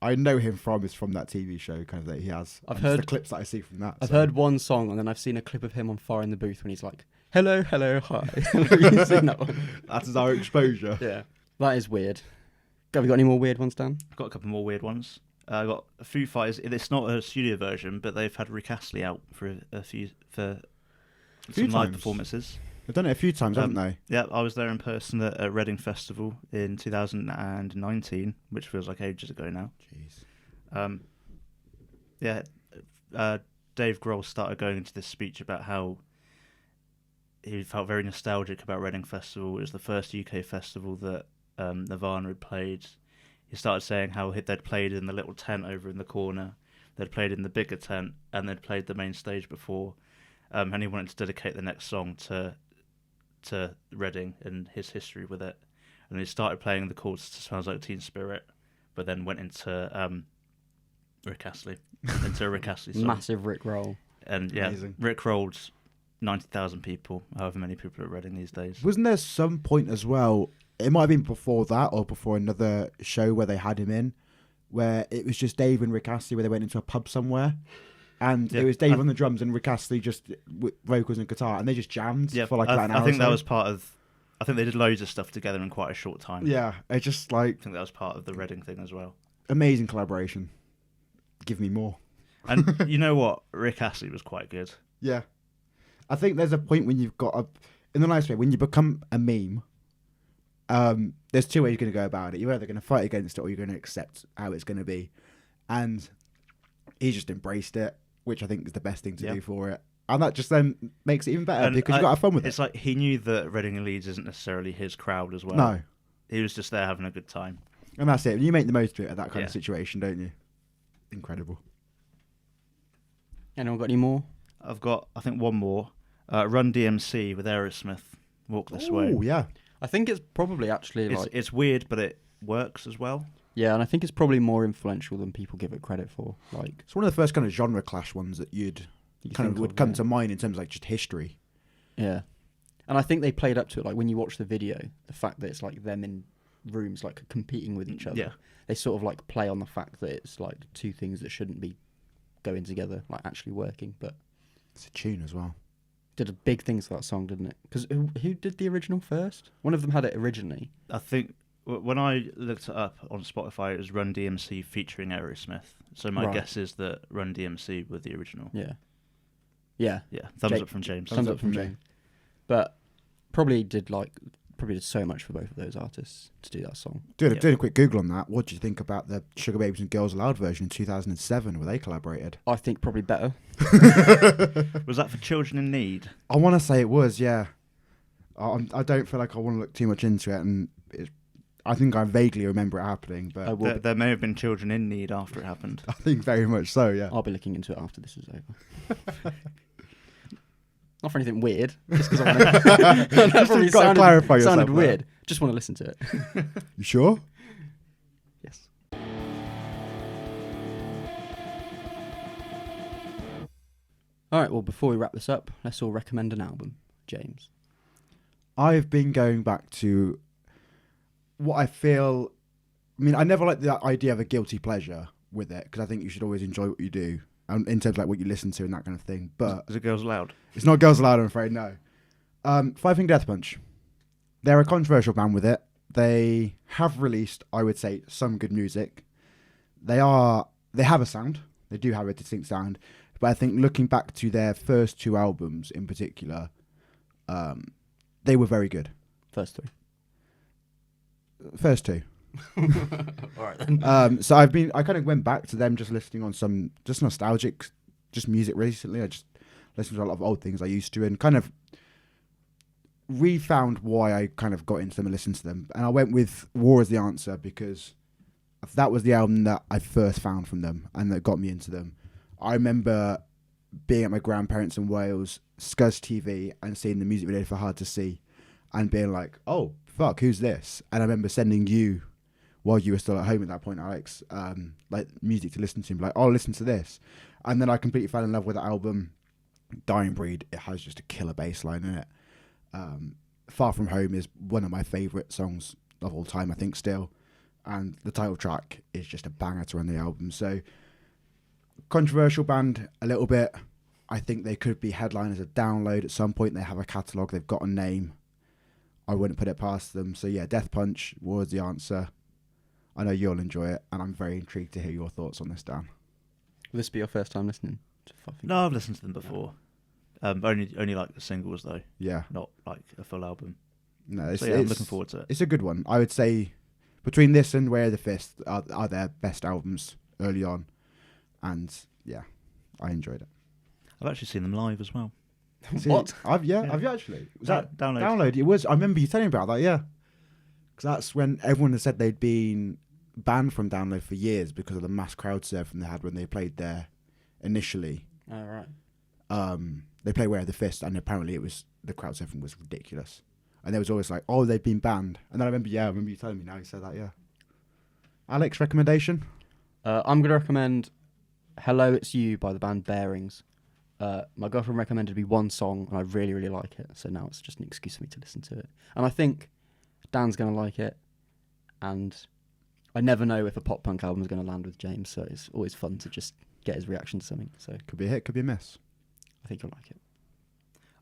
I know him from is from that TV show kind of that he has. I've And just heard- the clips that I see from that. I've so. heard one song, and then I've seen a clip of him on Fire in the Booth when he's like, hello, hello, hi. You've seen that one? That is our exposure. Yeah. That is weird. Have we got any more weird ones, Dan? I've got a couple more weird ones. I got Foo Fighters. It's not a studio version, but they've had Rick Astley out for some live times. performances. They've done it a few times, haven't they? Yeah, I was there in person at Reading Festival in 2019, which feels like ages ago now. Jeez. Dave Grohl started going into this speech about how he felt very nostalgic about Reading Festival. It was the first UK festival that Nirvana had played. He started saying how they'd played in the little tent over in the corner, they'd played in the bigger tent, and they'd played the main stage before. And he wanted to dedicate the next song to Reading and his history with it. And he started playing the chords to Smells Like Teen Spirit, but then went into Rick Astley, into a Rick Astley song. Massive Rick Roll. And yeah, Amazing. Rick rolled 90,000 people, however many people are at Reading these days. Wasn't there some point as well, it might have been before that or before another show where they had him in, where it was just Dave and Rick Astley where they went into a pub somewhere, and Yeah, it was Dave on the drums and Rick Astley just with vocals and guitar, and they just jammed for like about an hour. I think or that so. was part of... I think they did loads of stuff together in quite a short time. Yeah, it's just I like think that was part of the Reading thing as well. amazing collaboration. Give me more. And you know what? Rick Astley was quite good. Yeah. I think there's a point when you've got in the nice way, when you become a meme, there's two ways you're going to go about it. You're either going to fight against it or you're going to accept how it's going to be. And he just embraced it, which I think is the best thing to do for it. And that just then makes it even better because you got to have fun with It's it. like he knew that Reading and Leeds isn't necessarily his crowd as well. No. He was just there having a good time. And that's it. You make the most of it at that kind Yeah. of situation, don't you? Incredible. Anyone got any more? I've got, I think, one more. Run DMC with Aerosmith, Walk This Way. Oh, yeah. I think it's probably actually It's weird, but it works as well. yeah, and I think it's probably more influential than people give it credit for. Like, It's one of the first kind of genre clash ones that you kind think of would of, come yeah. to mind in terms of like just history. Yeah, and I think they played up to it. Like when you watch the video, the fact that it's like them in rooms like competing with each other. Yeah. They sort of like play on the fact that it's like two things that shouldn't be going together, like actually working. But It's a tune as well. did a big things for that song, didn't it? Because who did the original first? One of them had it originally. I think when I looked it up on Spotify, it was Run DMC featuring Aerosmith. So my Right. guess is that Run DMC were the original. Yeah. Yeah. Yeah, thumbs up from James. Thumbs up from James. But probably did like probably did so much for both of those artists to do that song. Doing a quick Google on that, what do you think about the Sugar Babies and Girls Aloud version in 2007 where they collaborated? I think probably better. Was that for Children in Need? I want to say it was, yeah. I don't feel like I want to look too much into it, and I think I vaguely remember it happening, but There may have been children in need after it happened. I think very much so, yeah. I'll be looking into it after this is over. Not for anything weird, just because I want to. That probably clarify yourself sounded there. weird. Just want to listen to it. You sure? Yes. All right. Well, before we wrap this up, let's all recommend an album. James. I've been going back to what I feel. I mean, I never liked the idea of a guilty pleasure with it because I think you should always enjoy what you do, in terms of like what you listen to and that kind of thing. But Is it Girls Aloud? it's not Girls Aloud, I'm afraid. No. Five Finger Death Punch. They're a controversial band with it. They have released, I would say, some good music. They have a sound. They do have a distinct sound. But I think looking back to their first two albums in particular, they were very good. First three. First two. All right then. So I kind of went back to them just listening on some just nostalgic, just music recently. I just listened to a lot of old things I used to and kind of refound why I kind of got into them and listened to them. And I went with War Is the Answer because that was the album that I first found from them and that got me into them. I remember being at my grandparents in Wales, Scuzz TV, and seeing the music video for Hard to See and being like, oh, fuck, who's this? And I remember sending you, while you were still at home at that point, Alex, like music to listen to and be like, oh, listen to this. And then I completely fell in love with the album. Dying Breed, it has just a killer bass line in it. Far From Home is one of my favourite songs of all time, I think, still. And the title track is just a banger to run the album. So, controversial band a little bit. I think they could be headliners of Download at some point. They have a catalogue, they've got a name. I wouldn't put it past them. So yeah, Death Punch was the answer. I know you'll enjoy it, and I'm very intrigued to hear your thoughts on this, Dan. Will this be your first time listening to Five Finger? No, I've listened to them before. Only like the singles though, Yeah. not like a full album. No, it's, So yeah, I'm looking forward to it. It's a good one. I would say between this and Where the Fist are their best albums early on. And yeah, I enjoyed it. I've actually seen them live as well. See, What? Have you actually? Was that Download? Download? It was. I remember you telling me about that. Yeah, because that's when everyone had said they'd been banned from Download for years because of the mass crowd surfing they had when they played there initially. Oh, right. They played Where the Fist, and apparently it was the crowd surfing was ridiculous. And there was always like, oh, they've been banned. And then I remember you telling me now. You said that, yeah. Alex, recommendation? I'm going to recommend Hello, It's You by the band Bearings. My girlfriend recommended me one song, and I really, really like it. So now it's just an excuse for me to listen to it. And I think Dan's going to like it. And I never know if a pop punk album is going to land with James, so it's always fun to just get his reaction to something. So Could be a hit, could be a miss. I think you'll like it.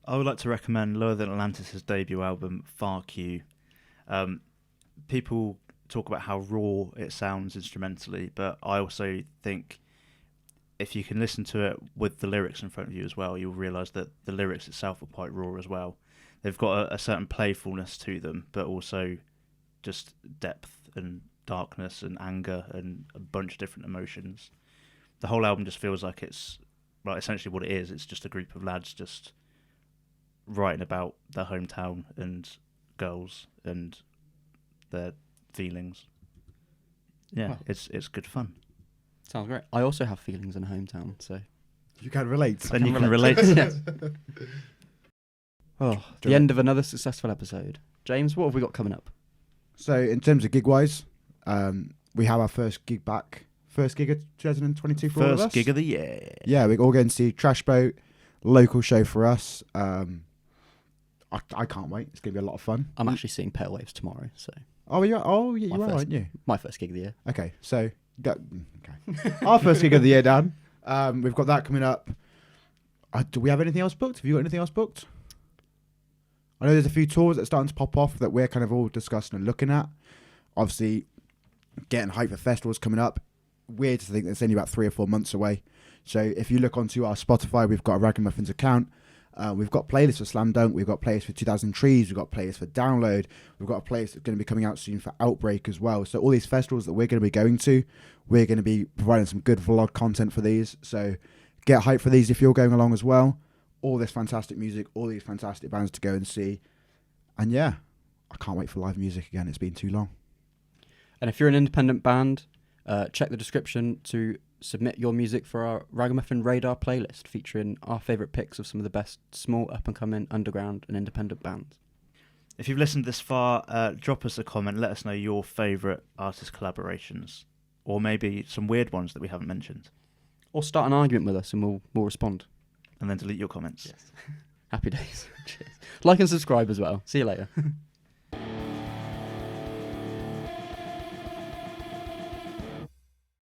I would like to recommend Lower Than Atlantis' debut album, Far Q. People talk about how raw it sounds instrumentally, but I also think if you can listen to it with the lyrics in front of you as well, you'll realise that the lyrics itself are quite raw as well. They've got a certain playfulness to them, but also just depth and darkness and anger and a bunch of different emotions. The whole album just feels like it's essentially what it is. It's just a group of lads just writing about their hometown and girls and their feelings. Yeah, Wow. it's good fun. Sounds great. I also have feelings in a hometown, so... You can relate. Then you can relate. Yes. Oh, the end of another successful episode. James, what have we got coming up? So in terms of gig-wise, we have our first gig back. First gig of 2022 for all of us. First gig of the year. Yeah, we're all going to see Trash Boat, local show for us. I can't wait. It's going to be a lot of fun. I'm actually seeing Pale Waves tomorrow, so... Oh, yeah, you My are, first- aren't you? My first gig of the year. Okay, so... Okay. Our first gig of the year, Dan. We've got that coming up. Do we have anything else booked? Have you got anything else booked? I know there's a few tours that are starting to pop off that we're kind of all discussing and looking at. Obviously, getting hype for festivals coming up. Weird to think that it's only about 3 or 4 months away. So if you look onto our Spotify, we've got a Ragamuffins account, We've got playlists for Slam Dunk, we've got playlists for 2000 Trees, we've got playlists for Download, we've got a playlist that's going to be coming out soon for Outbreak as well. So all these festivals that we're going to be going to, we're going to be providing some good vlog content for these. So get hyped for these if you're going along as well. All this fantastic music, all these fantastic bands to go and see. And yeah, I can't wait for live music again. It's been too long. And if you're an independent band, check the description to submit your music for our Ragamuffin Radar playlist featuring our favourite picks of some of the best small up-and-coming underground and independent bands. If you've listened this far, drop us a comment. Let us know your favourite artist collaborations, or maybe some weird ones that we haven't mentioned. Or start an argument with us and we'll respond. And then delete your comments. Yes. Happy days. Cheers. Like and subscribe as well. See you later.